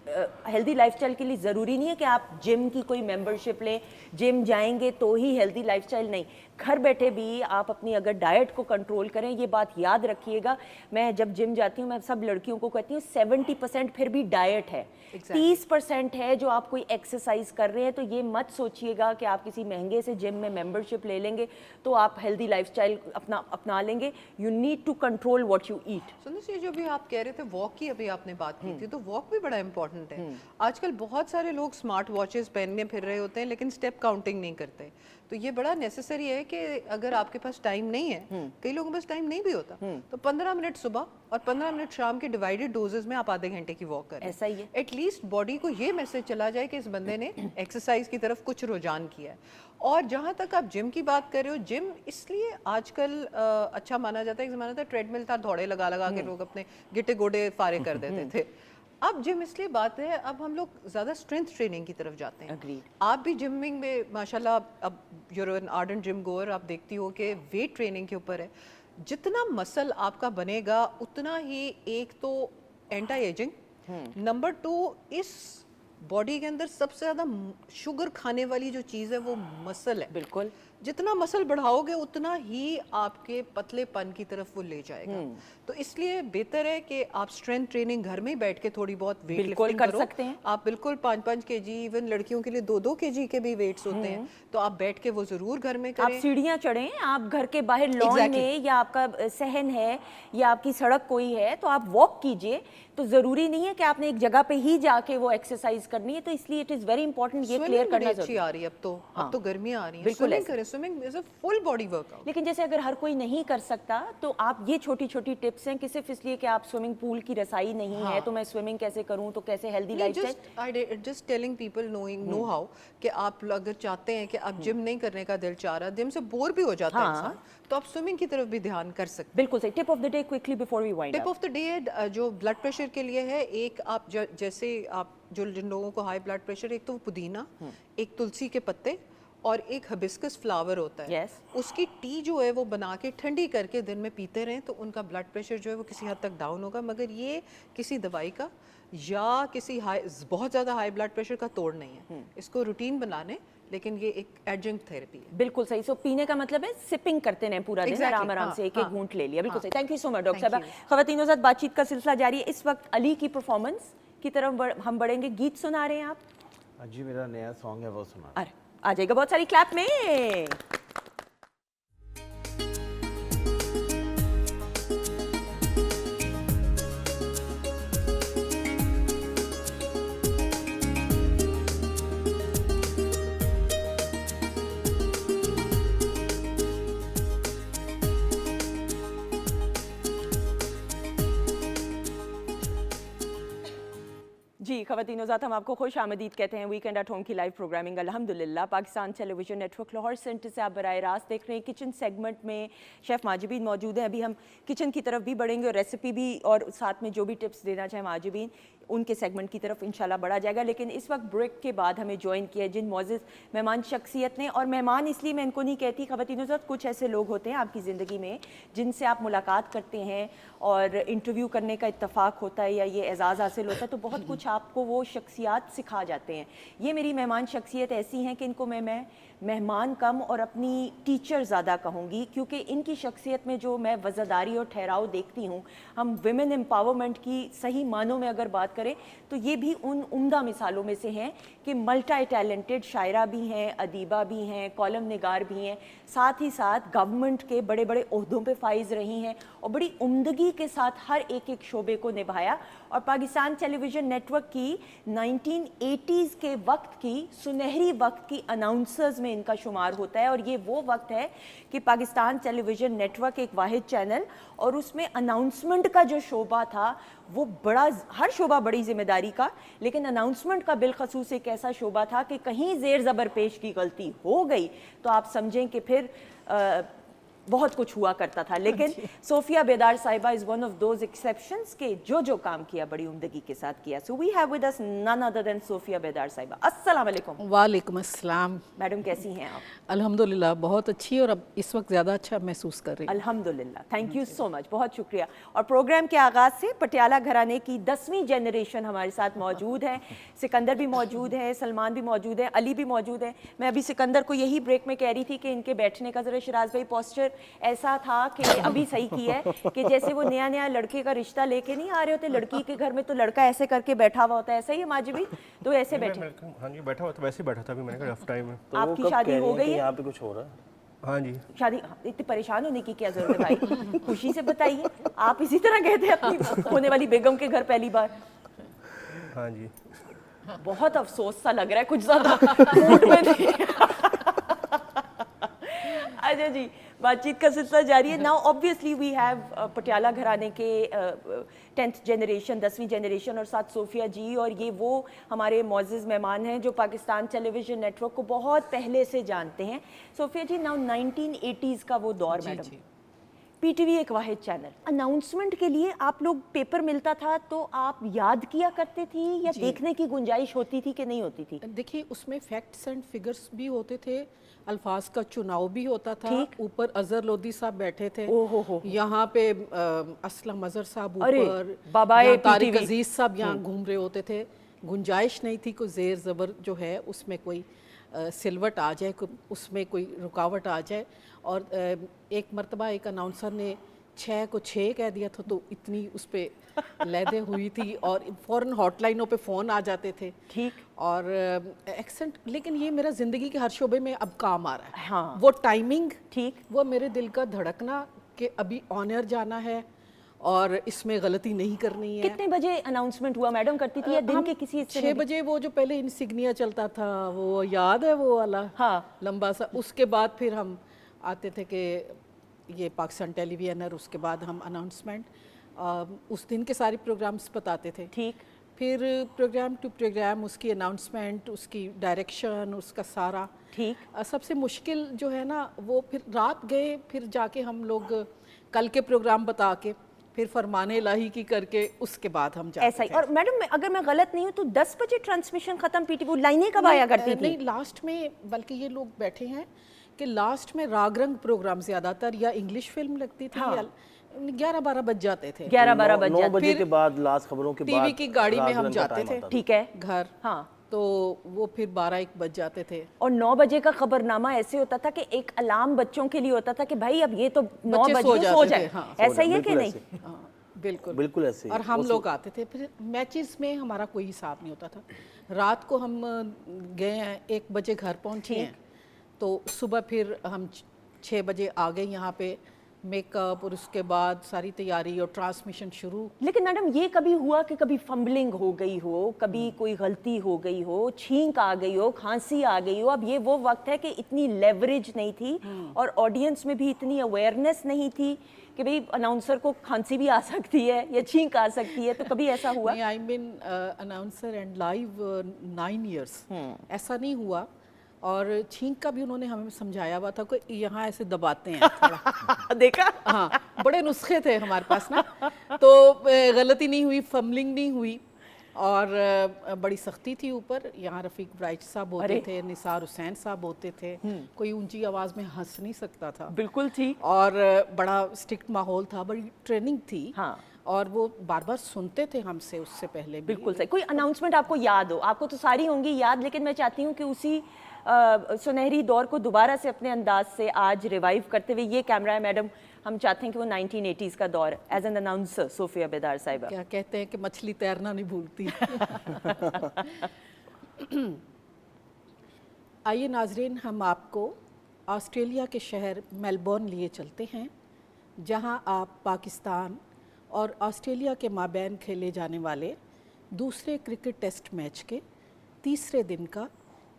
A: हेल्दी लाइफस्टाइल के लिए ज़रूरी नहीं है कि आप जिम की कोई मेंबरशिप लें, जिम जाएंगे तो ही हेल्दी लाइफस्टाइल। नहीं, घर बैठे भी आप अपनी अगर डाइट को कंट्रोल करें, ये बात याद रखिएगा। मैं जब जिम जाती हूँ मैं सब लड़कियों को कहती हूँ 70% फिर भी डाइट है, 30% है जो आप कोई एक्सरसाइज कर रहे हैं। तो ये मत सोचिएगा कि आप किसी महंगे से जिम में मेंबरशिप ले लेंगे तो आप हेल्दी लाइफस्टाइल अपना लेंगे। You need to control what you eat.
E: सुनो सी, जो भी आप कह रहे थे वॉक की, अभी आपने बात की थी, तो वॉक भी बड़ा इंपॉर्टेंट है। आजकल बहुत सारे लोग स्मार्ट वॉचेस पहनने फिर रहे होते हैं लेकिन स्टेप काउंटिंग नहीं करते। तो ये बड़ा नेसेसरी है कि अगर आपके पास टाइम नहीं है, कई लोगों के पास टाइम नहीं भी होता, तो 15 मिनट सुबह और 15 मिनट शाम के डिवाइडेड डोजेस में आप आधे घंटे की वॉक करें।
A: ऐसा ही है।
E: एटलीस्ट बॉडी को ये मैसेज चला जाए कि इस बंदे ने एक्सरसाइज की तरफ कुछ रुझान किया है। और जहाँ तक आप जिम की बात कर रहे हो, जिम इसलिए आजकल अच्छा माना जाता है। एक ज़माना था ट्रेडमिल था, दौड़े लगा लगा के लोग अपने गिट्टे गोडे फारे कर देते थे। अब जिम इसलिए बात है, अब हम लोग ज़्यादा स्ट्रेंथ ट्रेनिंग की तरफ जाते हैं।
A: Agreed.
E: आप भी जिमिंग में माशाल्लाह, अब you're an ardent gym goer, आप देखती हो कि वेट ट्रेनिंग के ऊपर है। जितना मसल आपका बनेगा उतना ही, एक तो एंटी एजिंग, नंबर 2 इस बॉडी के अंदर सबसे ज़्यादा शुगर खाने वाली जो चीज़ है वो मसल है।
A: बिल्कुल।
E: जितना मसल बढ़ाओगे उतना ही आपके पतलेपन की तरफ वो ले जाएगा। तो इसलिए बेहतर है कि आप स्ट्रेंथ ट्रेनिंग घर में ही बैठ के थोड़ी बहुत वेट
A: बिल्कुल
E: लिफ्टिंग
A: कर
E: करो।
A: सकते हैं।
E: आप बिल्कुल 5-5 केजी, इवन लड़कियों के लिए 2-2 केजी के भी वेट्स होते हैं, तो आप बैठ के वो जरूर घर में
A: आप
E: करें।
A: सीढ़ियाँ चढ़ें, आप घर के बाहर लॉन
E: Exactly.
A: में, या आपका सहन है या आपकी सड़क कोई है तो आप वॉक कीजिए। तो ज़रूरी नहीं है कि आपने एक जगह पे ही जाके वो एक्सरसाइज करनी है। तो इसलिए इट इज़ वेरी इंपॉर्टेंट ये क्लियर करना
E: अच्छी
A: जरूरी
E: आ रही है अब तो। अब तो गर्मियाँ आ रही हैं,
A: बिल्कुल
E: स्विमिंग
A: ऐसे।
E: करें। Swimming is a full body workout.
A: लेकिन जैसे अगर हर कोई नहीं कर सकता तो आप ये छोटी छोटी टिप्स हैं कि सिर्फ इसलिए कि आप स्विमिंग पूल की रसाई नहीं है तो मैं स्विमिंग कैसे करूं, तो कैसे healthy lifestyle.
E: Just telling people know how कि आप अगर चाहते हैं कि आप जिम नहीं करने का दिल चाह रहा, जिम से बोर भी हो जाता है इंसान, तो आप स्विमिंग की तरफ भी ध्यान कर सकते हैं।
A: बिल्कुल सही। Tip of the day quickly before we wind
E: tip of the day जो ब्लड प्रेशर के लिए है, एक आप जैसे आप जिन लोगों को हाई ब्लड प्रेशर, एक तो पुदीना, एक तुलसी के पत्ते और एक हिबिस्कस फ्लावर होता है।
A: Yes.
E: उसकी टी जो है वो बना के ठंडी करके दिन में पीते रहें तो उनका ब्लड प्रेशर जो है वो किसी हद तक डाउन होगा। मगर ये किसी दवाई का या किसी बहुत ज़्यादा हाई ब्लड प्रेशर का तोड़ नहीं है। इसको रूटीन बनाने, लेकिन ये एक एडजंक्ट थेरेपी है।
A: बिल्कुल सही। सो पीने का मतलब है सिपिंग करते रहें पूरा दिन,
E: Exactly.
A: आराम आराम
E: हाँ,
A: से एक एक घूंट ले लिया। बिल्कुल सही। Thank you so much doctor
E: Thank
A: साहब। खवातीनों के साथ बातचीत का सिलसिला जारी है। इस वक्त अली की परफॉर्मेंस की तरफ हम बढ़ेंगे। गीत सुना रहे हैं आप?
F: जी, मेरा नया सॉन्ग है वो सुना।
A: अरे आ जाएगा, बहुत सारी क्लैप में। जी खवातीनो ज़ात, हम आपको खुश आमदीद कहते हैं। वीकेंड एट होम की लाइव प्रोग्रामिंग अल्हम्दुलिल्लाह Pakistan television network Lahore centre से आप बराह रास्त देख रहे हैं। किचन सेगमेंट में शेफ़ माजिबीन मौजूद हैं। अभी हम किचन की तरफ भी बढ़ेंगे और रेसिपी भी, और साथ में जो भी टिप्स देना चाहें माजिबीन, उनके सेगमेंट की तरफ इंशाल्लाह बढ़ा जाएगा। लेकिन इस वक्त ब्रेक के बाद हमें ज्वाइन किया जिन मौजूद मेहमान शख्सियत ने, और मेहमान इसलिए मैं इनको नहीं कहती खवातीनों ज़ात, कुछ ऐसे लोग होते हैं आपकी ज़िंदगी में जिनसे आप मुलाकात करते हैं और इंटरव्यू करने का इत्तफाक होता है या ये एजाज़ हासिल होता है तो बहुत कुछ आपको वो शख्सियात सिखा जाते हैं। ये मेरी मेहमान शख्सियत ऐसी हैं कि इनको मैं मेहमान कम और अपनी टीचर ज़्यादा कहूँगी, क्योंकि इनकी शख्सियत में जो मैं वज़ादारी और ठहराव देखती हूँ। हम विमेन एम्पावरमेंट की सही मानों में अगर बात करें तो ये भी उन उम्दा मिसालों में से हैं कि मल्टी टैलेंटेड शायरा भी हैं, अदीबा भी हैं, कॉलम निगार भी हैं, साथ ही साथ गवर्नमेंट के बड़े बड़े ओहदों पे फाइज रही हैं और बड़ी उम्दगी के साथ हर एक एक शोबे को निभाया। और पाकिस्तान टेलीविज़न नेटवर्क की 1980s के वक्त की सुनहरी वक्त की अनाउंसर्स में इनका शुमार होता है। और ये वो वक्त है कि पाकिस्तान टेलीविज़न नेटवर्क एक वाहिद चैनल, और उसमें अनाउंसमेंट का जो शोबा था वो बड़ा, हर शोबा बड़ी जिम्मेदारी का, लेकिन अनाउंसमेंट का बिलखसूस एक ऐसा शोबा था कि कहीं ज़ेर ज़बर पेश की गलती हो गई तो आप समझें कि फिर बहुत कुछ हुआ करता था, लेकिन सोफिया बेदार साहिबा is one of those exceptions के जो काम किया बड़ी उम्दगी के साथ किया। So we have with us none other than Sophia Bedar साहिबा। अस्सलाम वालेकुम
H: वालेकुम अस्सलाम।
A: मैडम, कैसी हैं आप?
H: अल्हम्दुलिल्लाह बहुत अच्छी, और अब इस वक्त ज़्यादा अच्छा महसूस कर रही हूँ।
A: अल्हम्दुलिल्लाह, थैंक यू सो मच, बहुत शुक्रिया। और प्रोग्राम के आगाज़ से पटियाला घराने की 10वीं जनरेशन हमारे साथ मौजूद है। सिकंदर भी मौजूद है, सलमान भी मौजूद है, अली भी मौजूद है। मैं अभी सिकंदर को यही ब्रेक में कह रही थी कि इनके बैठने का ज़रा शराज भाई पोस्चर ऐसा था कि अभी सही किया है कि जैसे वो नया नया लड़के का रिश्ता लेके नहीं आ रहे होते, लड़की के घर में तो लड़का ऐसे करके बैठा हुआ होता है, ऐसा ही है माजिबी, तो ऐसे बैठे।
G: हाँ जी, बैठा हुआ था, वैसे ही बैठा था, अभी मैंने कहा रफ टाइम है।
D: तो वो
A: आपकी
D: कब
A: शादी
D: कह रही
A: हो
D: हैं
A: गई
D: कि
A: है?
D: यहाँ पे कुछ हो रहा है?
G: हाँ जी,
A: शादी, इतनी परेशान होने की क्या जरूरत है भाई, खुशी से बताइए। आप इसी तरह गए थे अपनी होने वाली बेगम के घर पहली बार?
G: हाँ जी।
A: बहुत अफसोस सा लग रहा है, कुछ ज्यादा मूड में नहीं। अच्छा जी, बातचीत का सिलसिला जारी है। Now obviously we have Patiala घराने के 10th जनरेशन, 10वीं जनरेशन, और साथ सोफिया जी, और ये वो हमारे मौजूद मेहमान हैं जो पाकिस्तान टेलीविजन नेटवर्क को बहुत पहले से जानते हैं। सोफिया जी, नाउ 1980s का वो दौर मैडम, पीटीवी एक वाहिद चैनल, अनाउंसमेंट के लिए आप लोग पेपर मिलता था तो आप याद किया करते थी या देखने की गुंजाइश होती थी कि नहीं होती थी?
H: देखिए, उसमें फैक्ट्स एंड फिगर्स भी होते थे, अल्फाज का चुनाव भी होता था। ऊपर अजहर लोधी साहब बैठे थे, यहाँ पे असलम अजहर साहब ऊपर,
A: बाबाए
H: तारिक अजीज साहब यहाँ घूम रहे होते थे। गुंजाइश नहीं थी कोई जेर ज़बर जो है उसमें कोई सिलवट आ जाए, उसमें कोई रुकावट आ जाए। और एक मरतबा एक अनाउंसर ने 6 को 6 कह दिया था, तो इतनी उस पर लहदे हुई थी और फ़ौरन हॉटलाइनों पे फ़ोन आ जाते थे।
A: ठीक।
H: और एक्सेंट, लेकिन ये मेरा ज़िंदगी के हर शोबे में अब काम आ रहा है।
A: हाँ।
H: वो टाइमिंग,
A: ठीक,
H: वो मेरे दिल का धड़कना कि अभी ऑन एयर जाना है और इसमें गलती नहीं करनी है।
A: कितने बजे अनाउंसमेंट हुआ मैडम करती थी, या दिन के किसी हिस्से
H: 6 बजे वो जो पहले इंसिग्निया चलता था, वो याद है वो वाला?
A: हाँ।
H: लंबा सा। उसके बाद फिर हम आते थे कि ये पाकिस्तान टेलीविजनर, उसके बाद हम अनाउंसमेंट, उस दिन के सारे प्रोग्राम्स बताते थे।
A: ठीक।
H: फिर प्रोग्राम टू प्रोग्राम उसकी अनाउंसमेंट, उसकी डायरेक्शन, उसका सारा।
A: ठीक।
H: सबसे मुश्किल जो है ना वो फिर रात गए, फिर जाके हम लोग कल के प्रोग्राम बता के फिर फरमाने इलाही की करके उसके बाद हम जाते
A: ऐसा ही।
H: थे।
A: और मैडम, अगर मैं गलत नहीं हूँ तो 10 बजे ट्रांसमिशन खत्म, पीटीवी लाइनें कब आया करती थी?
H: नहीं, लास्ट में, बल्कि ये लोग बैठे हैं कि लास्ट में राग रंग प्रोग्राम ज्यादातर, या इंग्लिश फिल्म लगती थी, या 11-12 बज जाते थे।
A: 11-12 बज
D: 9 बजे
H: फिर
D: के बाद लास्ट खबरों के बाद
H: टीवी की गाड़ी में
D: रात
H: हम
D: रंग का
H: जाते
D: टाइम
H: थे।
D: आता था।
A: ठीक है।
H: घर।
A: हाँ।
H: तो वो फिर 12-1 बज जाते थे।
A: और 9 बजे का खबरनामा ऐसे होता था कि एक अलार्म बच्चों के लिए होता था कि भाई अब ये तो 9
H: बच्चे
A: बजे सो जाए।
H: हाँ,
A: ऐसा ही है कि नहीं?
H: हाँ, बिल्कुल
D: बिल्कुल ऐसे ही।
H: और हम लोग आते थे। फिर मैचेस में हमारा कोई हिसाब नहीं होता था। रात को हम गए हैं 1 बजे घर पहुंचे हैं, तो सुबह फिर हम 6 बजे आ गए यहाँ पे, मेकअप और उसके बाद सारी तैयारी और ट्रांसमिशन शुरू।
A: लेकिन मैडम, ये कभी हुआ कि कभी फंबलिंग हो गई हो, कभी कोई गलती हो गई हो, छींक आ गई हो, खांसी आ गई हो? अब ये वो वक्त है कि इतनी लेवरेज नहीं थी और ऑडियंस में भी इतनी अवेयरनेस नहीं थी कि भाई अनाउंसर को खांसी भी आ सकती है या छींक आ सकती है, तो कभी ऐसा हुआ?
H: I been announcer and live 9 years, ऐसा नहीं हुआ। और छींक का भी उन्होंने हमें समझाया हुआ था कि यहाँ ऐसे दबाते हैं थोड़ा।
A: देखा?
H: हाँ, बड़े नुस्खे थे हमारे पास ना, तो गलती नहीं हुई, फमलिंग नहीं हुई, और बड़ी सख्ती थी ऊपर। यहाँ रफ़ीक ब्राइट साहब होते थे, निसार हुसैन साहब होते थे, कोई ऊंची आवाज़ में हंस नहीं सकता था।
A: बिल्कुल ठीक।
H: और बड़ा स्ट्रिक्ट माहौल था, बड़ी ट्रेनिंग थी।
A: हाँ।
H: और वो बार बार सुनते थे हमसे उससे पहले भी।
A: बिल्कुल सही। कोई अनाउंसमेंट आपको याद हो? आपको तो सारी होंगी याद, लेकिन मैं चाहती हूँ कि उसी सुनहरी दौर को दोबारा से अपने अंदाज से आज रिवाइव करते हुए, ये कैमरा है मैडम, हम चाहते हैं कि वो 1980s का दौर as an announcer Sophia Bedar साहिबा।
H: क्या कहते हैं कि मछली तैरना नहीं भूलती। आइए नाजरीन, हम आपको ऑस्ट्रेलिया के शहर मेलबोर्न लिए चलते हैं, जहां आप पाकिस्तान और ऑस्ट्रेलिया के माबैन खेले जाने वाले दूसरे क्रिकेट टेस्ट मैच के तीसरे दिन का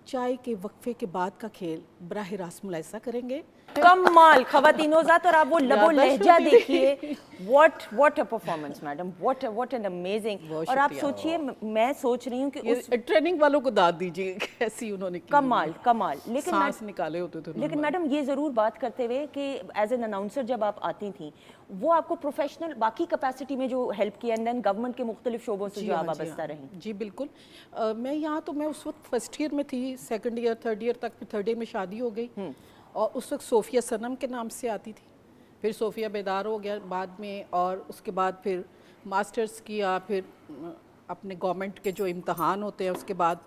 H: चाय के वक्फे के बाद का खेल बराह रास्त मुलायसा करेंगे।
A: कमाल खवातीनो ज़ात, और आप वो लबो लहजा देखिए, what a performance madam, what an amazing. और आप सोचिए, मैं सोच रही हूँ कि उस
H: ट्रेनिंग वालों को दाद दीजिए कैसी उन्होंने की।
A: कमाल। लेकिन
H: सांस निकाले होते थे।
A: लेकिन मैडम ये ज़रूर बात करते हुए कि एज एन अनाउंसर जब आप आती थी, वो आपको प्रोफेशनल बाकी कैपेसिटी में जो हेल्प किया, एंड देन गवर्नमेंट के मुख्तलिफ शोबों से जो आप वाबस्ता रहीं।
H: जी बिल्कुल। मैं यहाँ तो मैं उस वक्त फर्स्ट ईयर में थी, सेकंड ईयर थर्ड ईयर तक, फिर थर्ड ईयर में शादी हो गई और उस वक्त सोफिया सनम के नाम से आती थी, फिर सोफिया बेदार हो गया बाद में, और उसके बाद फिर मास्टर्स किया, फिर अपने गवर्नमेंट के जो इम्तहान होते हैं उसके बाद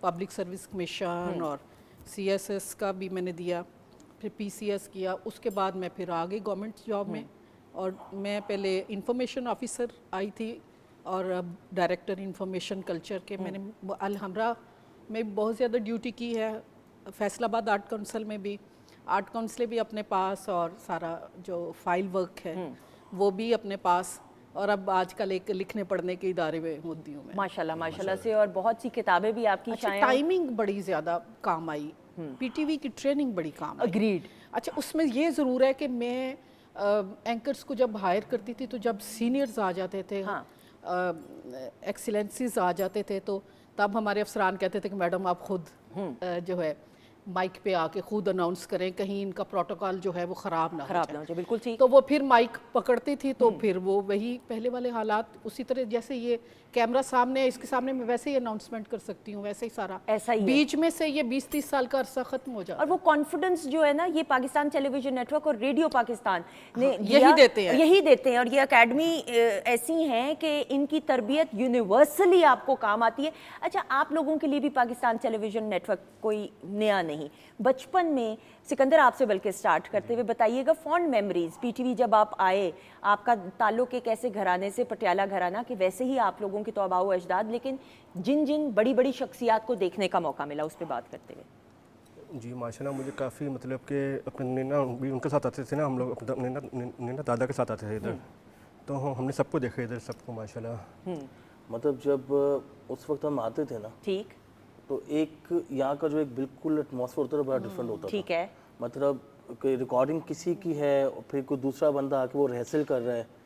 H: पब्लिक सर्विस कमीशन और CSS का भी मैंने दिया, फिर PCS किया, उसके बाद मैं फिर आ गई गवर्नमेंट जॉब में। और मैं पहले इंफॉर्मेशन ऑफिसर आई थी और अब डायरेक्टर इंफॉर्मेशन कल्चर के। मैंने अलहमरा में बहुत ज़्यादा ड्यूटी की है, फैसलाबाद आर्ट काउंसिल में भी, आर्ट काउंसिल भी अपने पास, और सारा जो फाइल वर्क है वो भी अपने पास, और अब आजकल एक लिखने पढ़ने के इदारे में होती हूँ मैं।
A: माशाल्लाह से, और बहुत सी किताबें भी आपकी शायद।
H: टाइमिंग बड़ी ज़्यादा काम आई, PTV की ट्रेनिंग बड़ी काम आई।
A: अग्रीड।
H: अच्छा, उसमें ये ज़रूर है कि मैं एंकर्स को जब हायर करती थी तो जब सीनियर्स आ जाते थे, एक्सीलेंसीज आ जाते थे, तो तब हमारे अफसरान कहते थे कि मैडम आप खुद जो है माइक पे आके खुद अनाउंस करें, कहीं इनका प्रोटोकॉल जो है वो ख़राब ना हो जाए।
A: बिल्कुल ठीक।
H: तो वो फिर माइक पकड़ती थी, तो फिर वो वही पहले वाले हालात उसी तरह, जैसे ये कैमरा सामने है, इसके सामने मैं वैसे ही अनाउंसमेंट कर सकती हूँ, वैसे ही सारा
A: ऐसा ही
H: बीच में से ये 20-30 साल का अरसा खत्म हो जाता है।
A: और वो कॉन्फिडेंस जो है ना, ये पाकिस्तान टेलीविजन नेटवर्क और रेडियो पाकिस्तान ने
H: यही देते हैं।
A: और ये अकेडमी ऐसी हैं कि इनकी तरबियत यूनिवर्सली आपको काम आती है। अच्छा, आप लोगों के लिए भी पाकिस्तान टेलीविजन नेटवर्क कोई नया नहीं, बचपन में सिकंदर आपसे बल्कि स्टार्ट करते हुए बताइएगा फॉन्ड मेमोरीज, PTV जब आप आए, आपका ताल्लुक एक ऐसे घराने से, पटियाला घराना, कि वैसे ही आप लोगों की तौबा व अजदाद, लेकिन जिन जिन बड़ी बड़ी शख्सियात को देखने का मौका मिला, उस पर बात करते हुए।
G: जी माशाल्लाह, मुझे काफ़ी मतलब कि अपने नैना भी उनके साथ आते थे ना, हम लोग नैना दादा के साथ आते थे इधर, तो हमने सबको देखा इधर, सबको माशाल्लाह।
D: मतलब जब उस वक्त हम आते थे ना,
A: ठीक,
D: तो एक यहाँ का जो एक बिल्कुल एटमॉस्फेयर होता था बड़ा डिफरेंट होता था।
A: ठीक है।
D: मतलब कोई रिकॉर्डिंग किसी की है, फिर कोई दूसरा बंदा आके वो रिहर्सल कर रहा है,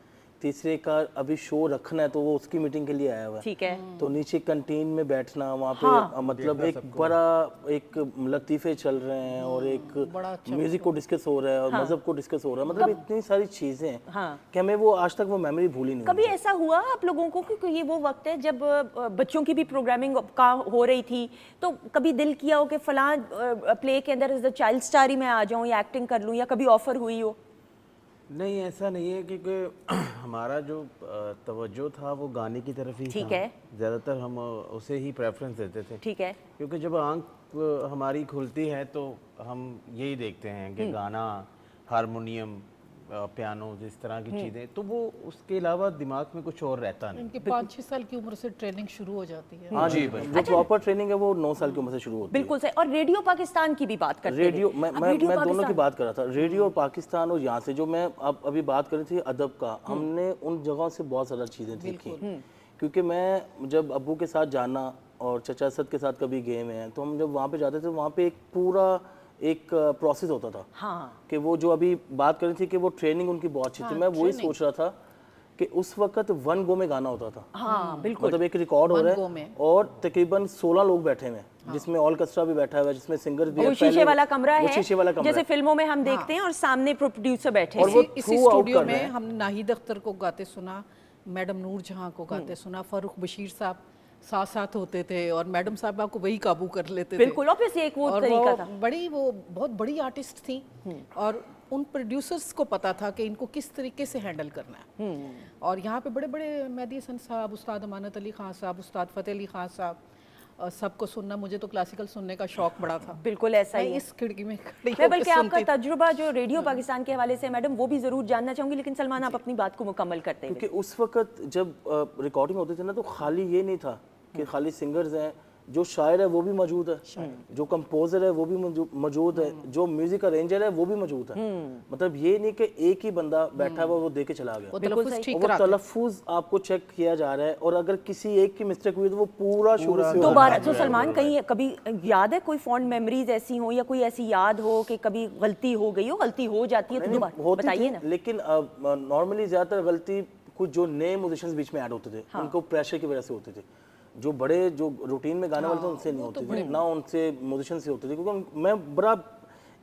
D: तीसरे का अभी शो रखना है तो वो उसकी मीटिंग के लिए आया हुआ है।
A: ठीक है।
D: तो नीचे कंटीन में बैठना, वहाँ पे मतलब एक बड़ा एक लतीफ़े चल रहे हैं और एक म्यूजिक को डिस्कस हो रहा है और मजहब को डिस्कस हो रहा है, मतलब इतनी सारी चीज़ें हैं कि हमें वो आज तक वो मेमोरी भूली नहीं।
A: कभी ऐसा हुआ आप लोगों को, क्योंकि ये वो वक्त है जब बच्चों की भी प्रोग्रामिंग का हो रही थी, तो कभी दिल किया हो कि फलां प्ले के अंदर एज अ चाइल्ड स्टार ही मैं आ जाऊँ या एक्टिंग कर लूँ, या कभी ऑफर हुई हो?
F: नहीं, ऐसा नहीं है, क्योंकि हमारा जो तवज्जो था वो गाने की तरफ ही
A: ठीक
F: था।
A: है।
F: ज़्यादातर हम उसे ही प्रेफरेंस देते थे।
A: ठीक है।
F: क्योंकि जब आंख हमारी खुलती है तो हम यही देखते हैं कि गाना, हारमोनियम, पियानो, इस तरह की चीज़ें, तो वो उसके अलावा दिमाग में कुछ और रहता नहीं।
H: इनके 5-6 साल की उम्र से ट्रेनिंग शुरू हो जाती है।
D: हाँ जी, जो प्रॉपर ट्रेनिंग है वो 9 साल की उम्र से शुरू होती है।
A: बिल्कुल सही। और रेडियो पाकिस्तान की भी बात करते हैं।
D: रेडियो मैं दोनों की बात कर रहा था, रेडियो पाकिस्तान और यहाँ से जो मैं अभी बात कर रही थी अदब का, हमने उन जगहों से बहुत सारा चीज़ें सीखी। क्योंकि मैं जब अब्बू के साथ जाना और चचा सद के साथ कभी गए हैं, तो हम जब वहाँ पे जाते थे, वहाँ पे एक पूरा एक प्रोसेस होता था। कि वो जो अभी बात कर रही थी कि वो ट्रेनिंग उनकी बहुत अच्छी थी, मैं वही सोच रहा था कि उस वक्त 1 गो में गाना होता था। बिल्कुल। मतलब एक रिकॉर्ड हो रहा है और तकरीबन 16 लोग बैठे हुए हैं, जिसमें ऑर्केस्ट्रा भी बैठा हुआ है, जिसमें सिंगर्स भी
A: है। शीशे वाला कमरा है,
D: शीशे वाला कमरा
A: जैसे फिल्मों में हम देखते हैं, और सामने प्रोड्यूसर बैठे हैं।
H: और इसी स्टूडियो में हम नाहिद अख्तर को गाते सुना, मैडम नूर जहां को गाते सुना, फारूक बशीर साहब साथ साथ होते थे और मैडम साहब को वही काबू कर लेते थे।
A: बिल्कुल, ऑब्वियसली एक वो तरीका था।
H: वो बहुत बड़ी आर्टिस्ट थी और उन प्रोड्यूसर्स को पता था कि इनको किस तरीके से हैंडल करना है। और यहाँ पे बड़े बड़े मेहदी हसन साहब, उस्ताद अमानत अली खान साहब, उस्ताद फ़तेह अली खान साहब, सबको सुनना, मुझे तो क्लासिकल सुनने का शौक बड़ा था।
A: बिल्कुल ऐसा ही।
H: इस खिड़की में खड़ी
A: मैं बल्कि आपका तजुर्बा जो रेडियो पाकिस्तान के हवाले से मैडम, वो भी जरूर जानना चाहूंगी, लेकिन सलमान आप अपनी बात को मुकम्मल करते हैं।
D: क्योंकि उस वक्त जब रिकॉर्डिंग होती थी ना, तो खाली ये नहीं था कि खाली सिंगर्स हैं जो शायर है वो भी मौजूद है, जो कंपोजर है वो भी मौजूद है, जो म्यूजिक अरेंजर है वो भी मौजूद है। मतलब ये नहीं कि एक ही बंदा बैठा हुआ वो दे के चला गया,
E: वो तलफ्फुज़ ठीक
D: वो
E: कराते हैं।
D: तलफ्फुज़ आपको चेक किया जा रहा है, और अगर किसी एक की मिस्टेक हुई तो वो पूरा शुरू से
A: दोबारा। तो सलमान, कहीं कभी याद है कोई फॉन्ड मेमोरीज ऐसी हो या कोई ऐसी याद हो कि कभी गलती हो गई हो, गलती हो जाती है तो दोबारा
D: होती
A: बताइए
D: थी,
A: ना।
D: लेकिन नॉर्मली ज्यादातर गलती कुछ जो नए म्यूजिशियंस बीच में ऐड होते थे उनको प्रेशर की वजह से होते थे। जो बड़े जो रूटीन में गाने वाले थे उनसे नहीं होती थी, ना उनसे म्यूजिशियन से होती थी, क्योंकि मैं बड़ा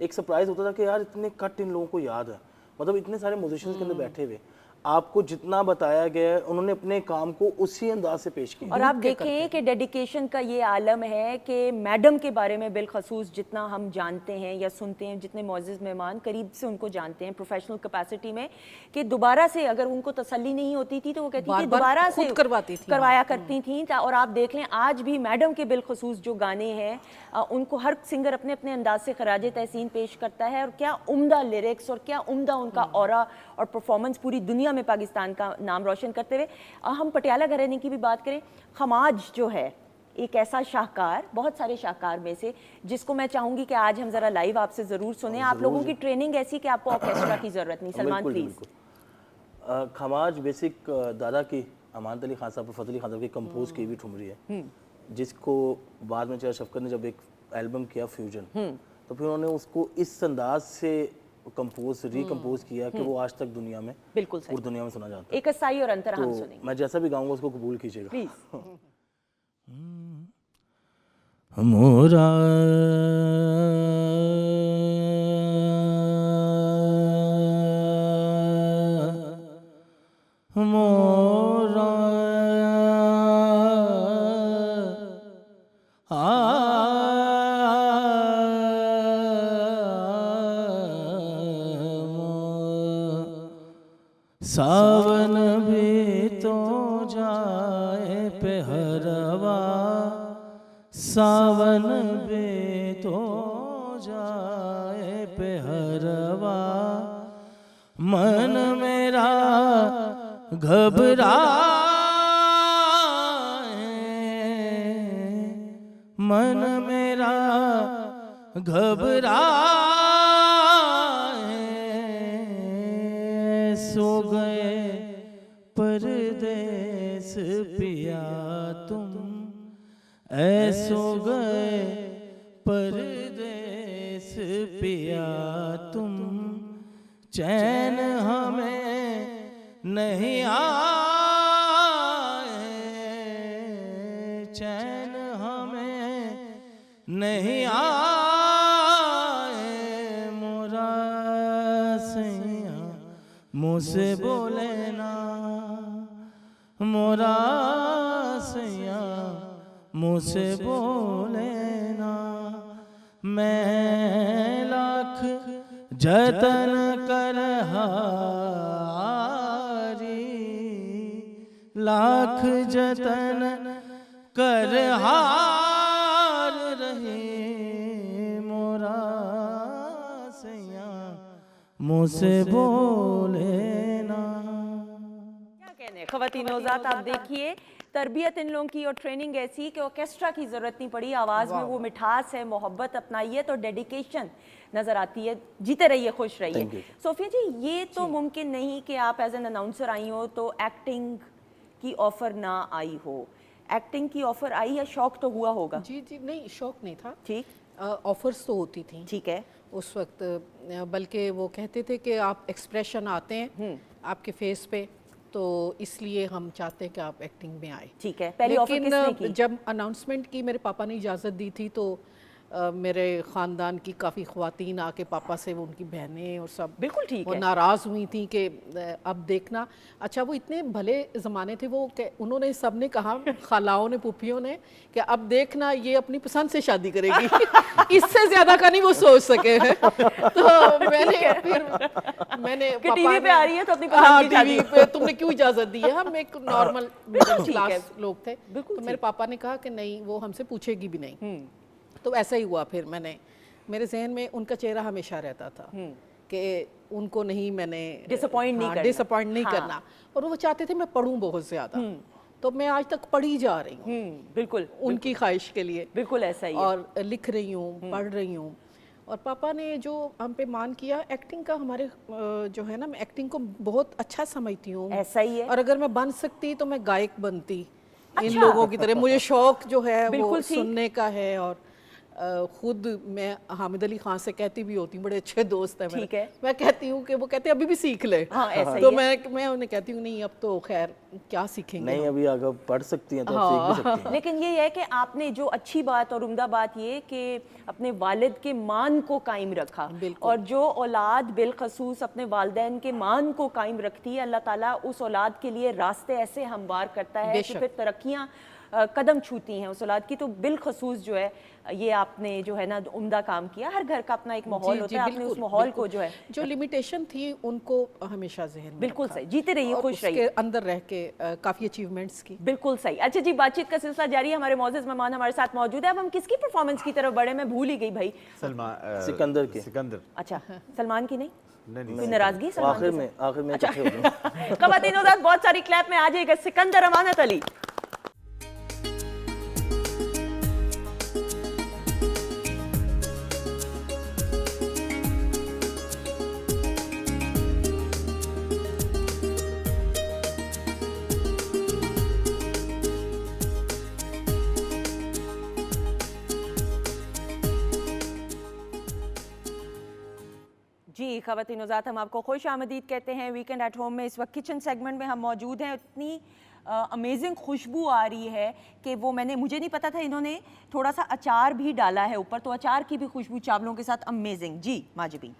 D: एक सरप्राइज होता था कि यार इतने कट इन लोगों को याद है, मतलब इतने सारे म्यूजिशियंस के अंदर बैठे हुए, आपको जितना बताया गया है उन्होंने अपने काम को उसी अंदाज से पेश किया।
A: और आप देखें कि डेडिकेशन का ये आलम है कि मैडम के बारे में बिलखसूस जितना हम जानते हैं या सुनते हैं, जितने मौजूद मेहमान करीब से उनको जानते हैं प्रोफेशनल कैपेसिटी में, कि दोबारा से अगर उनको तसल्ली नहीं होती थी तो वो कहती थी दोबारा से
E: करवाती थी,
A: करवाया करती थी। और आप देख लें आज भी मैडम के बिलखसूस जो गाने हैं उनको हर सिंगर अपने अपने अंदाज से खराज तहसीन पेश करता है, और क्या उम्दा लिरिक्स और क्या उम्दा उनका ऑरा और परफॉर्मेंस पूरी दुनिया में पाकिस्तान का नाम रोशन करते हुए। हम पटियाला घराने की भी बात करें, खमाज जो है एक ऐसा शाहकार, बहुत सारे शाहकार में से, जिसको मैं चाहूंगी कि आज हम जरा लाइव आपसे जरूर सुने। आप लोगों की ट्रेनिंग ऐसी कि आपको ऑर्केस्ट्रा की जरूरत नहीं। सलमान प्लीज।
D: खमाज बेसिक दादा की अमानत अली खान साहब, फतेह अली खान साहब की कंपोज की हुई ठुमरी है, जिसको बाद में चाहे शफकत ने जब एक एल्बम किया फ्यूजन, तो फिर उन्होंने उसको इस अंदाज से कंपोज रिकम्पोज किया कि वो आज तक दुनिया में,
A: बिल्कुल
D: पूरी दुनिया में सुना जाता है।
A: एक असाई और अंतर हम
D: तो
A: सुनेंगे।
D: मैं जैसा भी गाऊंगा उसको कबूल कीजिएगा
A: प्लीज।
D: मोरा मोरा सावन भी तो जाए पहरवा, सावन भी तो जाए पहरवा, मन मेरा घबराए, मन मेरा घबराए, सो गए परदेस पिया तुम, ऐसो गए परदेस पिया तुम, चैन हमें नहीं आए, चैन हमें नहीं आए, मोरा सैया मुझसे बोले ना, मोरा सैया मुझसे बोले ना, मैं लाख जतन कर हारी, लाख जतन कर हार रहे, मोरा सैया मुझसे बोले ना।
A: क्या कहने ख़वातीन नौज़ात, आप देखिए तरबियत इन लोगों की और ट्रेनिंग ऐसी कि ऑर्केस्ट्रा की ज़रूरत नहीं पड़ी, आवाज़ में वो मिठास है, मोहब्बत, अपनाइयत और डेडिकेशन नज़र आती है। जीते रहिए, खुश रहिए। सोफिया जी, ये तो मुमकिन नहीं कि आप एज एन अनाउंसर आई हो तो एक्टिंग की ऑफ़र ना आई हो। एक्टिंग की ऑफ़र आई या शौक तो हुआ होगा?
H: जी जी, नहीं शौक नहीं था।
A: ठीक,
H: ऑफर्स तो होती थी,
A: ठीक है।
H: उस वक्त बल्कि वो कहते थे कि आप एक्सप्रेशन आते हैं आपके फेस पे, तो इसलिए हम चाहते हैं कि आप एक्टिंग में आए।
A: ठीक है, पहली ऑफर किसने की?
H: लेकिन जब अनाउंसमेंट की मेरे पापा ने इजाज़त दी थी तो मेरे ख़ानदान की काफ़ी ख़वातीन आके पापा से, वो उनकी बहनें और सब
A: बिल्कुल ठीक
H: वो
A: है,
H: नाराज़ हुई थी कि अब देखना। अच्छा, वो इतने भले ज़माने थे, वो उन्होंने सब ने कहा, खालाओं ने, पुफियों ने, कि अब देखना ये अपनी पसंद से शादी करेगी इससे ज़्यादा का नहीं वो सोच सके हैं। तो मैंने
A: टीवी पे आ रही है तो अपनी पसंद की शादी।
H: टीवी पे तुमने क्यों इजाज़त दी है, हम एक नॉर्मल मिडिल क्लास लोग थे, तो मेरे पापा ने कहा कि नहीं, वो हमसे पूछेगी भी नहीं। तो ऐसा ही हुआ। फिर मेरे जहन में उनका चेहरा हमेशा रहता था कि उनको नहीं, मैंने
A: डिसअपॉइंट नहीं करना,
H: डिसअपॉइंट नहीं करना। और वो चाहते थे मैं पढ़ूं बहुत ज़्यादा, तो मैं आज तक पढ़ी जा रही हूँ
A: बिल्कुल
H: उनकी ख्वाहिश के लिए,
A: बिल्कुल ऐसा ही है।
H: और लिख रही हूँ, पढ़ रही हूँ। और पापा ने जो हम पे मान किया, एक्टिंग का हमारे जो है ना, मैं एक्टिंग को बहुत अच्छा समझती हूँ।
A: ऐसा ही है।
H: और अगर मैं बन सकती तो मैं गायक बनती, इन लोगों की तरह। मुझे शौक जो है वो
A: बिल्कुल ठीक।
H: सुनने का है। और खुद मैं हामिद अली खान से कहती भी होती हूँ, बड़े अच्छे दोस्त हैं मेरे।
A: ठीक है।
H: मैं कहती हूँ कि वो कहते हैं अभी भी सीख ले।
A: हाँ, ऐसा ही
H: तो
A: है।
H: मैं उन्हें कहती हूँ नहीं, अब तो खैर क्या सीखेंगे
D: नहीं,
H: हम।
D: अभी अगर पढ़ सकती हैं तो आप सीख भी सकती हैं।
A: लेकिन ये है कि आपने जो अच्छी बात और उम्दा बात ये कि अपने वालिद के मान को कायम रखा, और जो औलाद बिलखसूस अपने वालिदैन के मान को कायम रखती है, अल्लाह ताला उस औलाद के लिए रास्ते ऐसे हमवार करता है कि फिर तरक्कियाँ कदम छूती हैं उस औलाद की। तो बिलखसूस जो है ये आपने जो है ना उम्दा काम किया। हर घर का अपना एक माहौल होता है, आपने उस माहौल को जो है,
H: जो लिमिटेशन थी उनको हमेशा जहन में
A: बिल्कुल
H: रखा।
A: सही, जीते रहिए,
H: और
A: खुश रहिए,
H: उसके अंदर रह के काफ़ी अचीवमेंट्स की।
A: बिल्कुल सही। अच्छा जी, बातचीत का सिलसिला जारी है, हमारे मौजूद मेहमान हमारे साथ मौजूद है। अब हम किसकी परफॉर्मेंस की तरफ बढ़े, मैं भूल ही गई भाई।
F: सलमान
D: सिकंदर के।
F: सिकंदर
A: अच्छा, सलमान की नहीं,
F: नहीं,
A: कोई नाराजगी सलमान
D: आखिर
A: के
D: में
A: साथ?
D: आखिर में
A: अच्छा।
D: इकट्ठे हो गए।
A: ख़वातीन हज़रात, बहुत सारी क्लैप में आ जाएगा। सिकंदर अमानत अली। जी ख़वातीन हज़रात, हम आपको खुश आमदीद कहते हैं वीकेंड एट होम में। इस वक्त किचन सेगमेंट में हम मौजूद हैं। इतनी अमेजिंग खुशबू आ रही है कि वो मुझे नहीं पता था इन्होंने थोड़ा सा अचार भी डाला है ऊपर, तो अचार की भी खुशबू चावलों के साथ अमेजिंग। जी माजबी,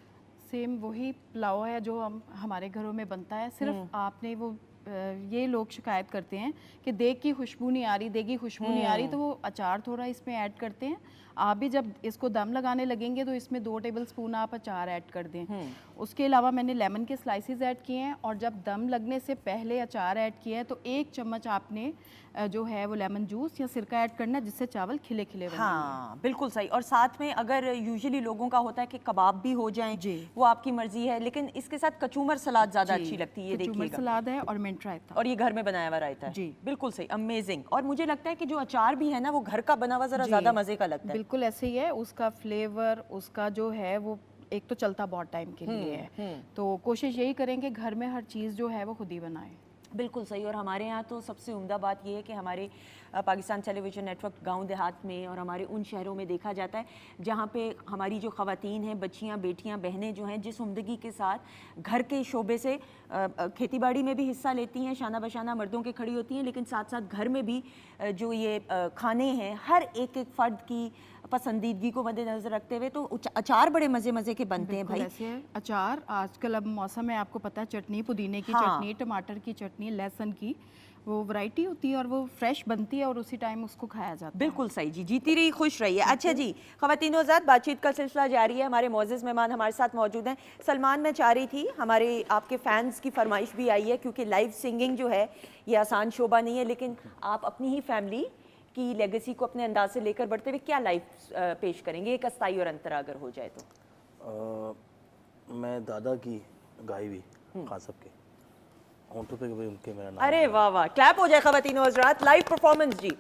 B: सेम वही पुलाव है जो हमारे घरों में बनता है, सिर्फ आपने वो ये लोग शिकायत करते हैं कि देग की खुशबू नहीं आ रही, देगी खुशबू नहीं आ रही, तो वो अचार थोड़ा इसमें ऐड करते हैं। आप भी जब इसको दम लगाने लगेंगे तो इसमें 2 टेबलस्पून आप अचार ऐड कर दें। उसके अलावा मैंने लेमन के स्लाइसेस ऐड किए हैं, और जब दम लगने से पहले अचार ऐड किया है तो 1 चम्मच आपने जो है वो लेमन जूस या सिरका ऐड करना है, जिससे चावल खिले खिले बनेंगे।
A: हाँ बिल्कुल सही। और साथ में अगर यूजुअली लोगों का होता है कि कबाब भी हो जाएं, वो आपकी मर्जी है, लेकिन इसके साथ कचूमर सलाद ज़्यादा अच्छी लगती है। ये
B: कचूमर
A: देखिएगा,
B: सलाद है और मिंट रायता,
A: और ये घर में बनाया हुआ रायता है। जी बिल्कुल सही, अमेजिंग। और मुझे लगता है कि जो अचार भी है ना वो घर का बना हुआ ज़रा ज़्यादा मज़े का लगता है।
B: बिल्कुल ऐसे ही है, उसका फ्लेवर, उसका जो है वो एक तो चलता बहुत टाइम के लिए है। तो कोशिश यही करेंगे घर में हर चीज़ जो है वो खुद ही बनाएं।
A: बिल्कुल सही। और हमारे यहाँ तो सबसे उम्दा बात यह है कि हमारे पाकिस्तान टेलीविज़न नेटवर्क गांव देहात में और हमारे उन शहरों में देखा जाता है जहाँ पे हमारी जो ख़वातीन हैं, बच्चियाँ, बेटियाँ, बहनें जो हैं, जिस उम्दगी के साथ घर के शोबे से खेतीबाड़ी में भी हिस्सा लेती हैं, शाना बशाना मर्दों के खड़ी होती हैं, लेकिन साथ साथ घर में भी जो ये खाने हैं, हर एक एक फ़र्द की पसंदीदगी को मद्देनज़र रखते हुए तो अचार बड़े मज़े मज़े के बनते हैं भाई।
B: ऐसे है अचार, आजकल अब मौसम है, आपको पता है, चटनी, पुदीने की चटनी, टमाटर की चटनी, लहसुन की, वो वैरायटी होती है और वो फ्रेश बनती है और उसी टाइम उसको खाया जाता है।
A: बिल्कुल सही जी, जीती रही, खुश रहिए। अच्छा जी, ख़वातीन हज़रात, बातचीत का सिलसिला जारी है। हमारे मोअज़्ज़ज़ मेहमान हमारे साथ मौजूद हैं। सलमान, मैं चाह रही थी, हमारे आपके फ़ैन्स की फरमाइश भी आई है, क्योंकि लाइव सिंगिंग जो है ये आसान शोबा नहीं है, लेकिन आप अपनी ही फैमिली की लेगेसी को अपने अंदाज से लेकर बढ़ते हुए क्या लाइव पेश करेंगे, एक अस्थाई और अंतरा अगर हो जाए तो?
D: मैं दादा की गाई हुई खान साहब के होंठों पे भी उनके मेरा नाम।
A: अरे वाह वाह, क्लैप हो जाए ख़वातीन हज़रात, लाइव परफॉर्मेंस जी।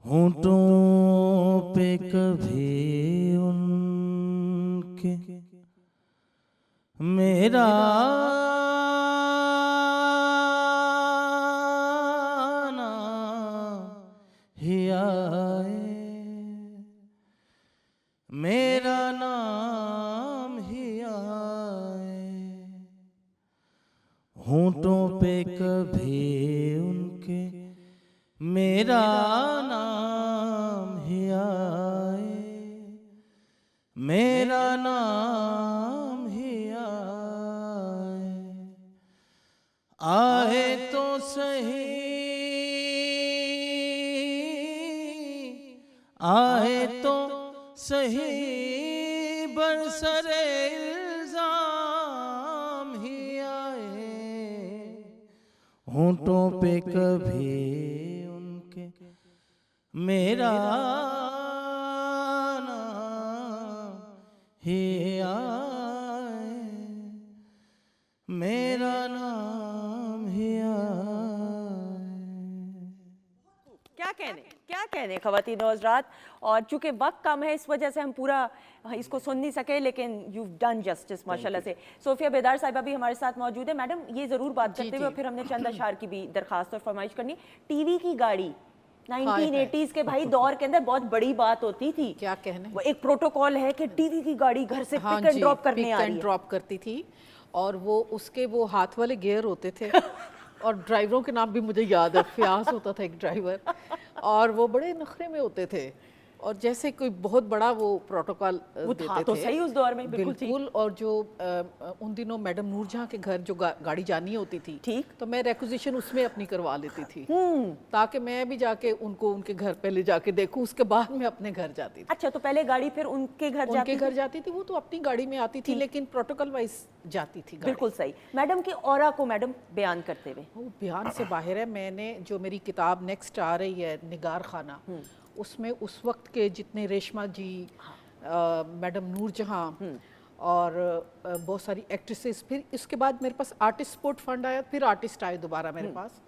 D: होंठों पे कभी उनके मेरा नाम ही आए, मेरा नाम ही आए, होंठों पे कभी उनके मेरा नाम ही आए, मेरा नाम ही आए, आए तो सही, आए तो सही, बरसरे इल्जाम ही
I: होंठों पे कभी उनके मेरा नाम ही आए, मेरा नाम ही आए।
A: क्या कहने ख़वातीन और हज़रात। और चूँकि वक्त कम है इस वजह से हम पूरा इसको सुन नहीं सके, लेकिन यू डन जस्टिस माशाल्लाह से। सोफिया बेदार साहिबा भी हमारे साथ मौजूद है। मैडम ये ज़रूर बात करते हुए फिर हमने चंद अशार की भी दरख्वास्त और फरमाइश करनी। टीवी की गाड़ी 1980s के भाई दौर के अंदर बहुत बड़ी बात होती थी।
H: क्या कहने,
A: वो एक प्रोटोकॉल है कि टीवी की गाड़ी घर से पिक एंड ड्रॉप करने आ रही है।
H: ड्रॉप करती थी और वो उसके वो हाथ वाले गियर होते थे और ड्राइवरों के नाम भी मुझे याद है, फयाज होता था एक ड्राइवर, और वो बड़े नखरे में होते थे और जैसे कोई बहुत बड़ा वो प्रोटोकॉल देते थे।
A: तो सही उस दौर में
H: बिल्कुल। और जो उन दिनों मैडम नूरजहां के घर जो गाड़ी जानी होती थी, ठीक, तो मैं रिक्विजिशन उसमें अपनी करवा लेती थी ताकि मैं भी जाके उनको उनके घर पहले जाके देखूं, उसके बाद मैं अपने घर जाती थी।
A: अच्छा, तो पहले गाड़ी फिर उनके घर
H: जाती थी। वो तो अपनी गाड़ी में आती थी लेकिन प्रोटोकॉल वाइज जाती थी।
A: बिल्कुल सही। मैडम की ऑरा को मैडम बयान करते हुए,
H: वो बयान से बाहर है। मैंने जो मेरी किताब नेक्स्ट आ रही है निगार खाना, उसमें उस वक्त के जितने रेशमा जी, मैडम नूरजहां और बहुत सारी एक्ट्रेसेस, फिर इसके बाद मेरे पास आर्टिस्ट सपोर्ट फंड आया, फिर आर्टिस्ट आए दोबारा मेरे पास।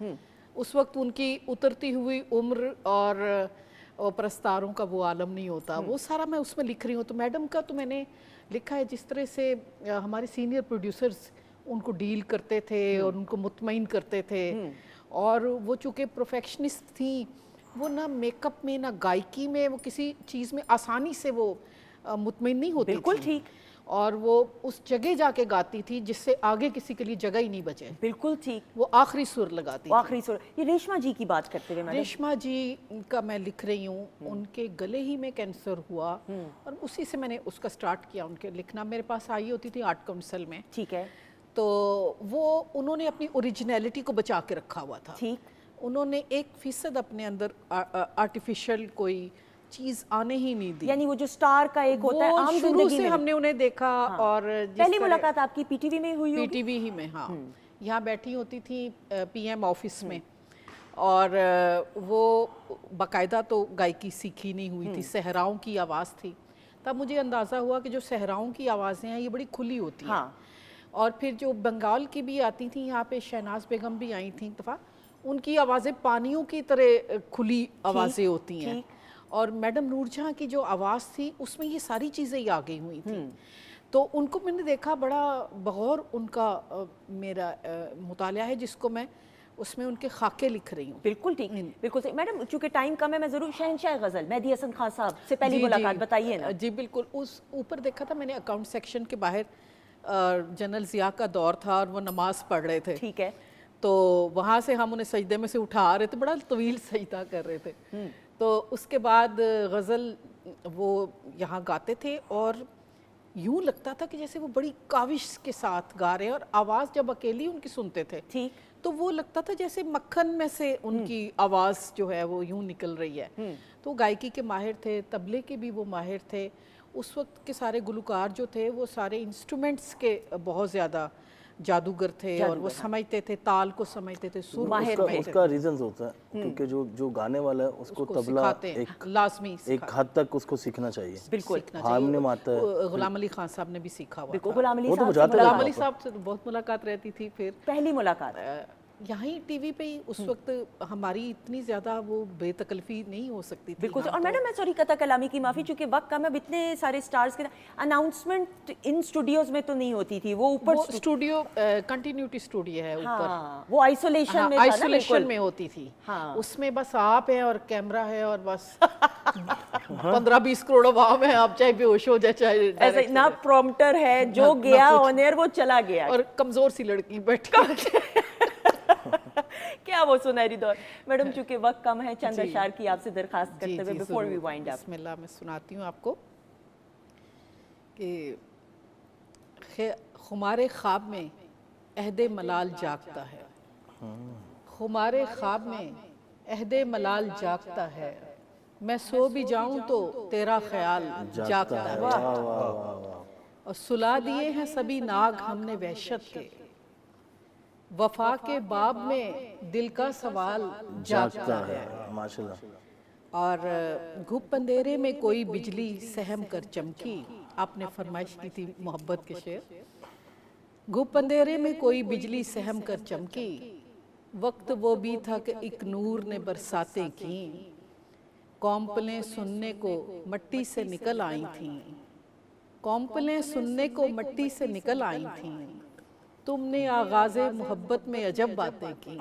H: उस वक्त उनकी उतरती हुई उम्र और प्रस्तारों का वो आलम नहीं होता, वो सारा मैं उसमें लिख रही हूँ। तो मैडम का तो मैंने लिखा है जिस तरह से हमारे सीनियर प्रोड्यूसर्स उनको डील करते थे और उनको मुतमईन करते थे, और वो चूँकि प्रोफेशनिस्ट थी, वो ना मेकअप में ना गायकी में, वो किसी चीज़ में आसानी से वो मुतमईन नहीं होती।
A: बिल्कुल ठीक।
H: और वो उस जगह जाके गाती थी जिससे आगे किसी के लिए जगह ही नहीं बचे।
A: बिल्कुल ठीक।
H: वो आखिरी सुर लगाती थी।
A: आखिरी सुर। ये रेशमा जी की बात करते हुए,
H: रेशमा जी का मैं लिख रही हूँ। उनके गले ही में कैंसर हुआ और उसी से मैंने उसका स्टार्ट किया। उनके लिखना मेरे पास आई होती थी आर्ट काउंसिल में,
A: ठीक है,
H: तो वो उन्होंने अपनी ओरिजिनलिटी को बचा के रखा हुआ था।
A: ठीक।
H: उन्होंने 1% अपने अंदर आर्टिफिशियल कोई चीज आने ही नहीं दी।
A: यानी वो जो स्टार का एक होता है आम
H: शुरू से हमने उन्हें देखा। हाँ। और
A: पहली मुलाकात आपकी पीटीवी में हुई?
H: पीटीवी ही में, हाँ। यहाँ बैठी होती थी पीएम ऑफिस में, और वो बाकायदा तो गायकी सीखी नहीं हुई थी, सहराओं की आवाज़ थी। तब मुझे अंदाज़ा हुआ कि जो सहराओं की आवाज़ें हैं ये बड़ी खुली होती हैं। हाँ। और फिर जो बंगाल की भी आती थी, यहाँ पे शहनाज बेगम भी आई थी एक दफ़ा, उनकी आवाज़ें पानियों की तरह खुली आवाज़ें होती हैं। और मैडम नूरजहां की जो आवाज़ थी उसमें ये सारी चीज़ें ही आ गई हुई थी। तो उनको मैंने देखा, बड़ा बगौर उनका मेरा मुतालिया है जिसको मैं उसमें उनके खाके लिख रही हूँ।
A: बिल्कुल ठीक, बिल्कुल सही। मैडम चूँकि टाइम कम है, मैं ज़रूर शहनशाह गज़ल मेहदी हसन खान साहब से पहली मुलाकात बताइए ना।
H: जी बिल्कुल। उस ऊपर देखा था मैंने अकाउंट सेक्शन के बाहर, जनरल ज़िया का दौर था और वो नमाज पढ़ रहे थे।
A: ठीक है।
H: तो वहाँ से हम उन्हें सजदे में से उठा रहे थे, बड़ा तवील सजदा कर रहे थे। तो उसके बाद गज़ल वो यहाँ गाते थे और यूँ लगता था कि जैसे वो बड़ी काविश के साथ गा रहे हैं, और आवाज़ जब अकेली उनकी सुनते थे, ठीक, तो वो लगता था जैसे मक्खन में से उनकी आवाज़ जो है वो यूँ निकल रही है। तो गायकी के माहिर थे, तबले के भी वो माहिर थे। उस वक्त के सारे गुलकार जो थे वो सारे इंस्ट्रूमेंट्स के बहुत ज़्यादा जादूगर थे और वो समझते थे, ताल को समझते थे, सुर को।
D: उसका रीजंस होता है क्योंकि जो गाने वाला है उसको तबला एक
H: लाजमी
D: एक हद तक उसको सीखना चाहिए।
H: बिल्कुल
D: हारमोनियम आता है।
H: गुलाम अली खान साहब ने भी सीखा हुआ था।
A: गुलाम अली
H: साहब से बहुत मुलाकात रहती थी। फिर
A: पहली मुलाकात
H: यहाँ ही टीवी पे ही उस वक्त हमारी इतनी ज़्यादा वो बेतकल्फी नहीं हो सकती थी।
A: बिल्कुल। और मैडम मैं सॉरी कता कलामी की माफ़ी, चूँकि वक्त कम है, अब इतने सारे स्टार्स के अनाउंसमेंट इन स्टूडियोज में तो नहीं होती थी। वो ऊपर
H: स्टूडियो कंटिन्यूटी स्टूडियो है ऊपर।
A: हाँ, वो आइसोलेशन में
H: आइसोलेशन में होती थी। हाँ। उसमें बस आप हैं और कैमरा है और बस 15-20 करोड़ आवाम है, आप चाहे बेहोश हो जाए चाहे
A: ऐसे ना प्रॉम्प्टर है, जो गया ऑन एयर वो चला गया,
H: और कमजोर सी लड़की बैठी
A: क्या वो सुनहरी दौर। मैडम चूंकि वक्त कम है, चंद अशार की आपसे दरखास्त करते हुए बिफोर वी वाइंड अप।
H: बिस्मिल्लाह, मैं सुनाती हूँ आपको कि खुमारे ख्वाब में अहदे मलाल जागता है, खुमारे ख्वाब में अहदे मलाल जागता है, मैं सो भी जाऊं तो तेरा ख्याल जागता है। और सुला दिए हैं सभी नाग हमने वहशत के, वफा के बाब में दिल का सवाल
D: जागता है माशाल्लाह।
H: और घुप अंधेरे में कोई बिजली सहम कर चमकी, आपने फरमाइश की थी मोहब्बत के शेर। घुप अंधेरे में कोई बिजली सहम कर चमकी, वक्त वो भी था कि एक नूर ने बरसातें की, कौंपलें सुनने को मट्टी से निकल आई थीं, कौंपलें सुनने को मट्टी से निकल आई थीं, तुमने आगाज़े मोहब्बत में अजब बातें की,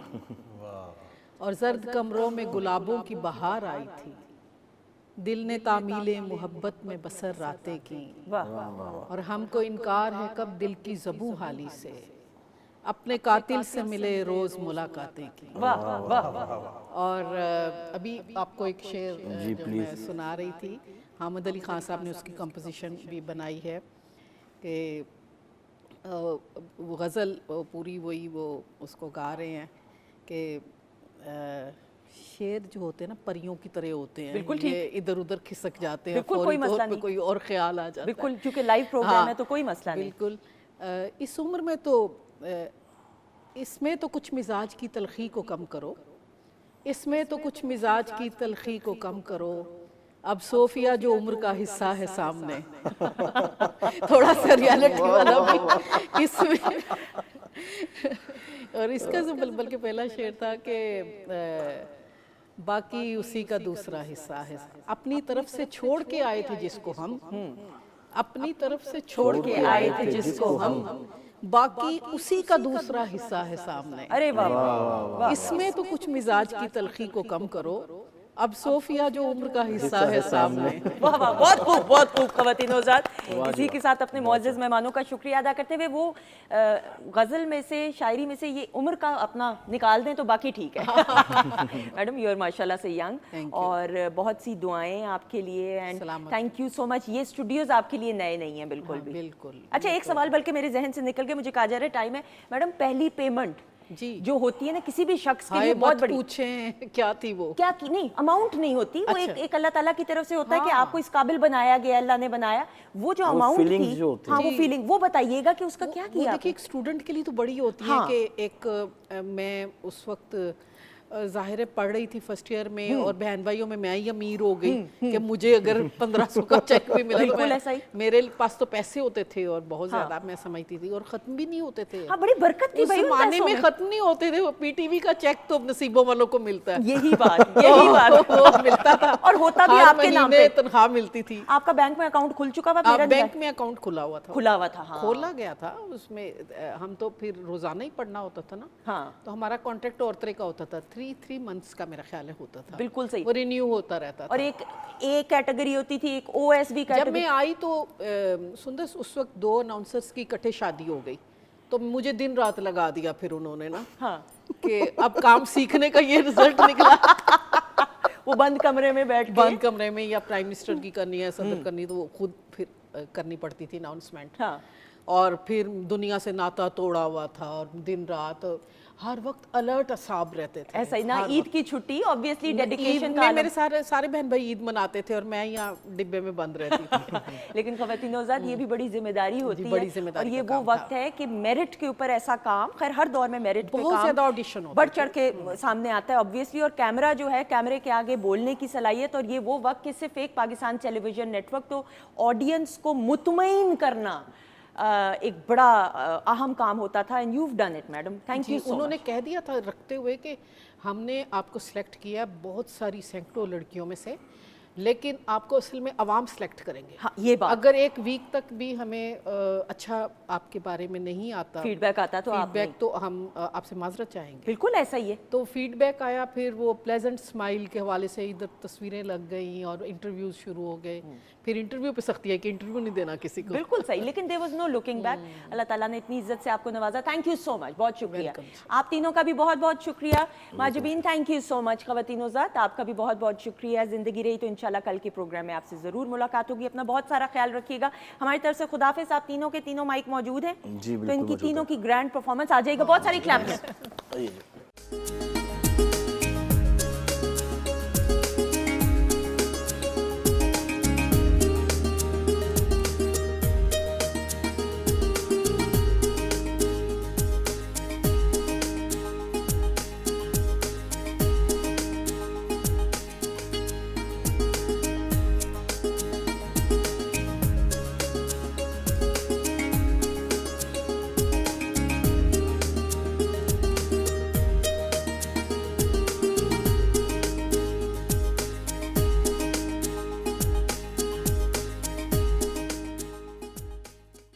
H: और जर्द कमरों में गुलाबों की बहार आई थी, दिल ने तामीले मोहब्बत में बसर रातें की, और हमको इनकार है कब दिल की ज़बू हाली से, अपने कातिल से मिले रोज़ मुलाकातें की। और अभी आपको एक शेर मैं सुना रही थी, हामिद अली खान साहब ने उसकी कंपोजिशन भी बनाई है कि वो गज़ल पूरी वही वो उसको गा रहे हैं कि शेर जो होते हैं ना परियों की तरह होते हैं,
A: बिल्कुल
H: ये इधर उधर खिसक जाते हैं,
A: बिल्कुल कोई मसला नहीं,
H: कोई और ख्याल आ जाता है।
A: बिल्कुल, क्योंकि लाइव प्रोग्राम है तो कोई मसला नहीं।
H: बिल्कुल। इस उम्र में तो इसमें तो कुछ मिजाज की तलखी को कम करो, इसमें तो कुछ मिजाज की तलखी को कम करो, अब सोफिया जो उम्र का हिस्सा है सामने। थोड़ा सा रियलिटी वाला भी इसमें। और इसका जो बल्बल के पहला शेर था कि बाकी उसी का दूसरा हिस्सा है, अपनी तरफ से छोड़ के आए थे जिसको हम, अपनी तरफ से छोड़ के आए थे जिसको हम, बाकी उसी का दूसरा हिस्सा है सामने।
A: अरे वाह वाह,
H: इसमें तो कुछ मिजाज की तलखी को कम करो, अब सोफिया जो उम्र का हिस्सा है सामने।
A: वाह वाह, बहुत खूब, बहुत खूब ख़वातीन हज़रात। इसी के साथ अपने मुअज़्ज़ज़ मेहमानों का शुक्रिया अदा करते हुए वो गज़ल में से, शायरी में से ये उम्र का अपना निकाल दें तो बाकी ठीक है। मैडम यू आर माशाल्लाह से यंग, और बहुत सी दुआएं आपके लिए, and thank you so much. ये स्टूडियोज़ आपके लिए नए नहीं हैं बिल्कुल भी।
H: बिल्कुल।
A: अच्छा, एक सवाल बल्कि मेरे जहन से निकल के मुझे कहा जा रहा है टाइम है मैडम, पहली पेमेंट
H: जी
A: जो होती है ना किसी भी शख्स के लिए बहुत बड़ी,
H: पूछें क्या थी वो,
A: क्या की नहीं अमाउंट नहीं होती, वो एक अल्लाह ताला की तरफ से होता है कि आपको इस काबिल बनाया गया, अल्लाह ने बनाया, वो जो अमाउंट थी, हाँ वो फीलिंग, वो बताइएगा कि उसका क्या किया।
H: देखिए एक स्टूडेंट के लिए तो बड़ी होती है कि एक मैं उस वक्त ज़ाहिर पढ़ रही थी फर्स्ट ईयर में, और बहन भाइयों में मैं ही अमीर हो गई कि मुझे अगर 1500 का चेक भी मिला तो
A: ऐसा ही,
H: मेरे पास तो पैसे होते थे और बहुत ज़्यादा मैं समझती थी, और ख़त्म भी नहीं होते थे।
A: हाँ, बड़ी बरकत थी भाई,
H: ज़माने में ख़त्म नहीं होते थे, वो पीटीवी का चेक तो नसीबों वालों को मिलता है।
A: यही बात वो मिलता था, और होता भी आपके नाम पे,
H: तनख्वाह मिलती थी।
A: आपका बैंक में अकाउंट खुल चुका था? मेरा
H: बैंक में अकाउंट खुला हुआ था, खोला गया था, उसमें हम तो फिर रोज़ाना ही पढ़ना होता था ना, तो हमारा कॉन्ट्रैक्ट और तरह का होता था, 3 मंथ्स का मेरा ख्याल है होता था।
A: बिल्कुल सही,
H: वो रिन्यू होता रहता था।
A: और एक ए कैटेगरी होती थी, एक ओएसबी कैटेगरी।
H: जब मैं आई तो सुंदर उस वक्त 2 अनाउंसर्स की इकट्ठे शादी हो गई, तो मुझे दिन रात लगा दिया फिर उन्होंने ना, कि अब काम सीखने का ये रिजल्ट निकला।
A: वो बंद कमरे में बैठ के,
H: बंद कमरे में, या प्राइम मिनिस्टर की करनी है, सदर करनी, तो वो खुद फिर करनी पड़ती थी अनाउंसमेंट। और फिर दुनिया से नाता तोड़ा हुआ था, और दिन रात हर वक्त अलर्ट असाब रहते थे।
A: ऐसा ही ना, ईद की छुट्टी ऑब्वियसली डेडिकेशन का,
H: मेरे सारे बहन भाई ईद मनाते थे और मैं यहाँ डिब्बे में बंद रहती थी।
A: लेकिन ख़वातीन हज़रात ये भी बड़ी जिम्मेदारी होती
H: बड़ी
A: है,
H: जिम्मेदारी
A: और ये वो वक्त है कि मेरिट के ऊपर ऐसा काम, खैर हर दौर में मेरिट पे
H: बहुत ज़्यादा ऑडिशन होता है,
A: बढ़ चढ़ के सामने आता है ऑब्वियसली, और कैमरा जो है, कैमरे के आगे बोलने की सलाहियत, और ये वो वक्त कि सिर्फ एक पाकिस्तान टेलीविजन नेटवर्क तो ऑडियंस को मुतमईन करना एक बड़ा अहम काम होता था, and you have done it madam, thank you.
H: उन्होंने कह दिया था रखते हुए कि हमने आपको सिलेक्ट किया बहुत सारी सैकड़ों लड़कियों में से, लेकिन आपको असल में अवाम सेलेक्ट करेंगे।
A: हाँ, ये बात,
H: अगर एक वीक तक भी हमें अच्छा आपके बारे में नहीं आता,
A: फीडबैक आता, तो
H: फीडबैक तो हम आपसे माजरत चाहेंगे।
A: बिल्कुल ऐसा ही है।
H: तो फीडबैक आया, फिर वो प्लेजेंट स्माइल के हवाले से इधर तस्वीरें लग गई और इंटरव्यूज शुरू हो गए। फिर इंटरव्यू पे सख्ती है कि इंटरव्यू नहीं देना किसी को।
A: बिल्कुल सही, लेकिन there was no looking back. Allah ताला ने इतनी इज्जत से आपको नवाजा, थैंक यू सो मच, बहुत शुक्रिया। आप तीनों का भी बहुत बहुत शुक्रिया। Mahjabeen thank you so much. ख़वातीन हज़रात आपका भी बहुत बहुत शुक्रिया। ज़िंदगी रही तो इंशाल्लाह कल के प्रोग्राम में आपसे ज़रूर मुलाकात होगी। अपना बहुत सारा ख्याल रखिएगा। हमारी तरफ से खुदाफिज़। आप तीनों के तीनों माइक मौजूद हैं, तो इनकी तीनों की ग्रैंड परफॉर्मेंस आ जाएगा। बहुत सारी क्लैप्स।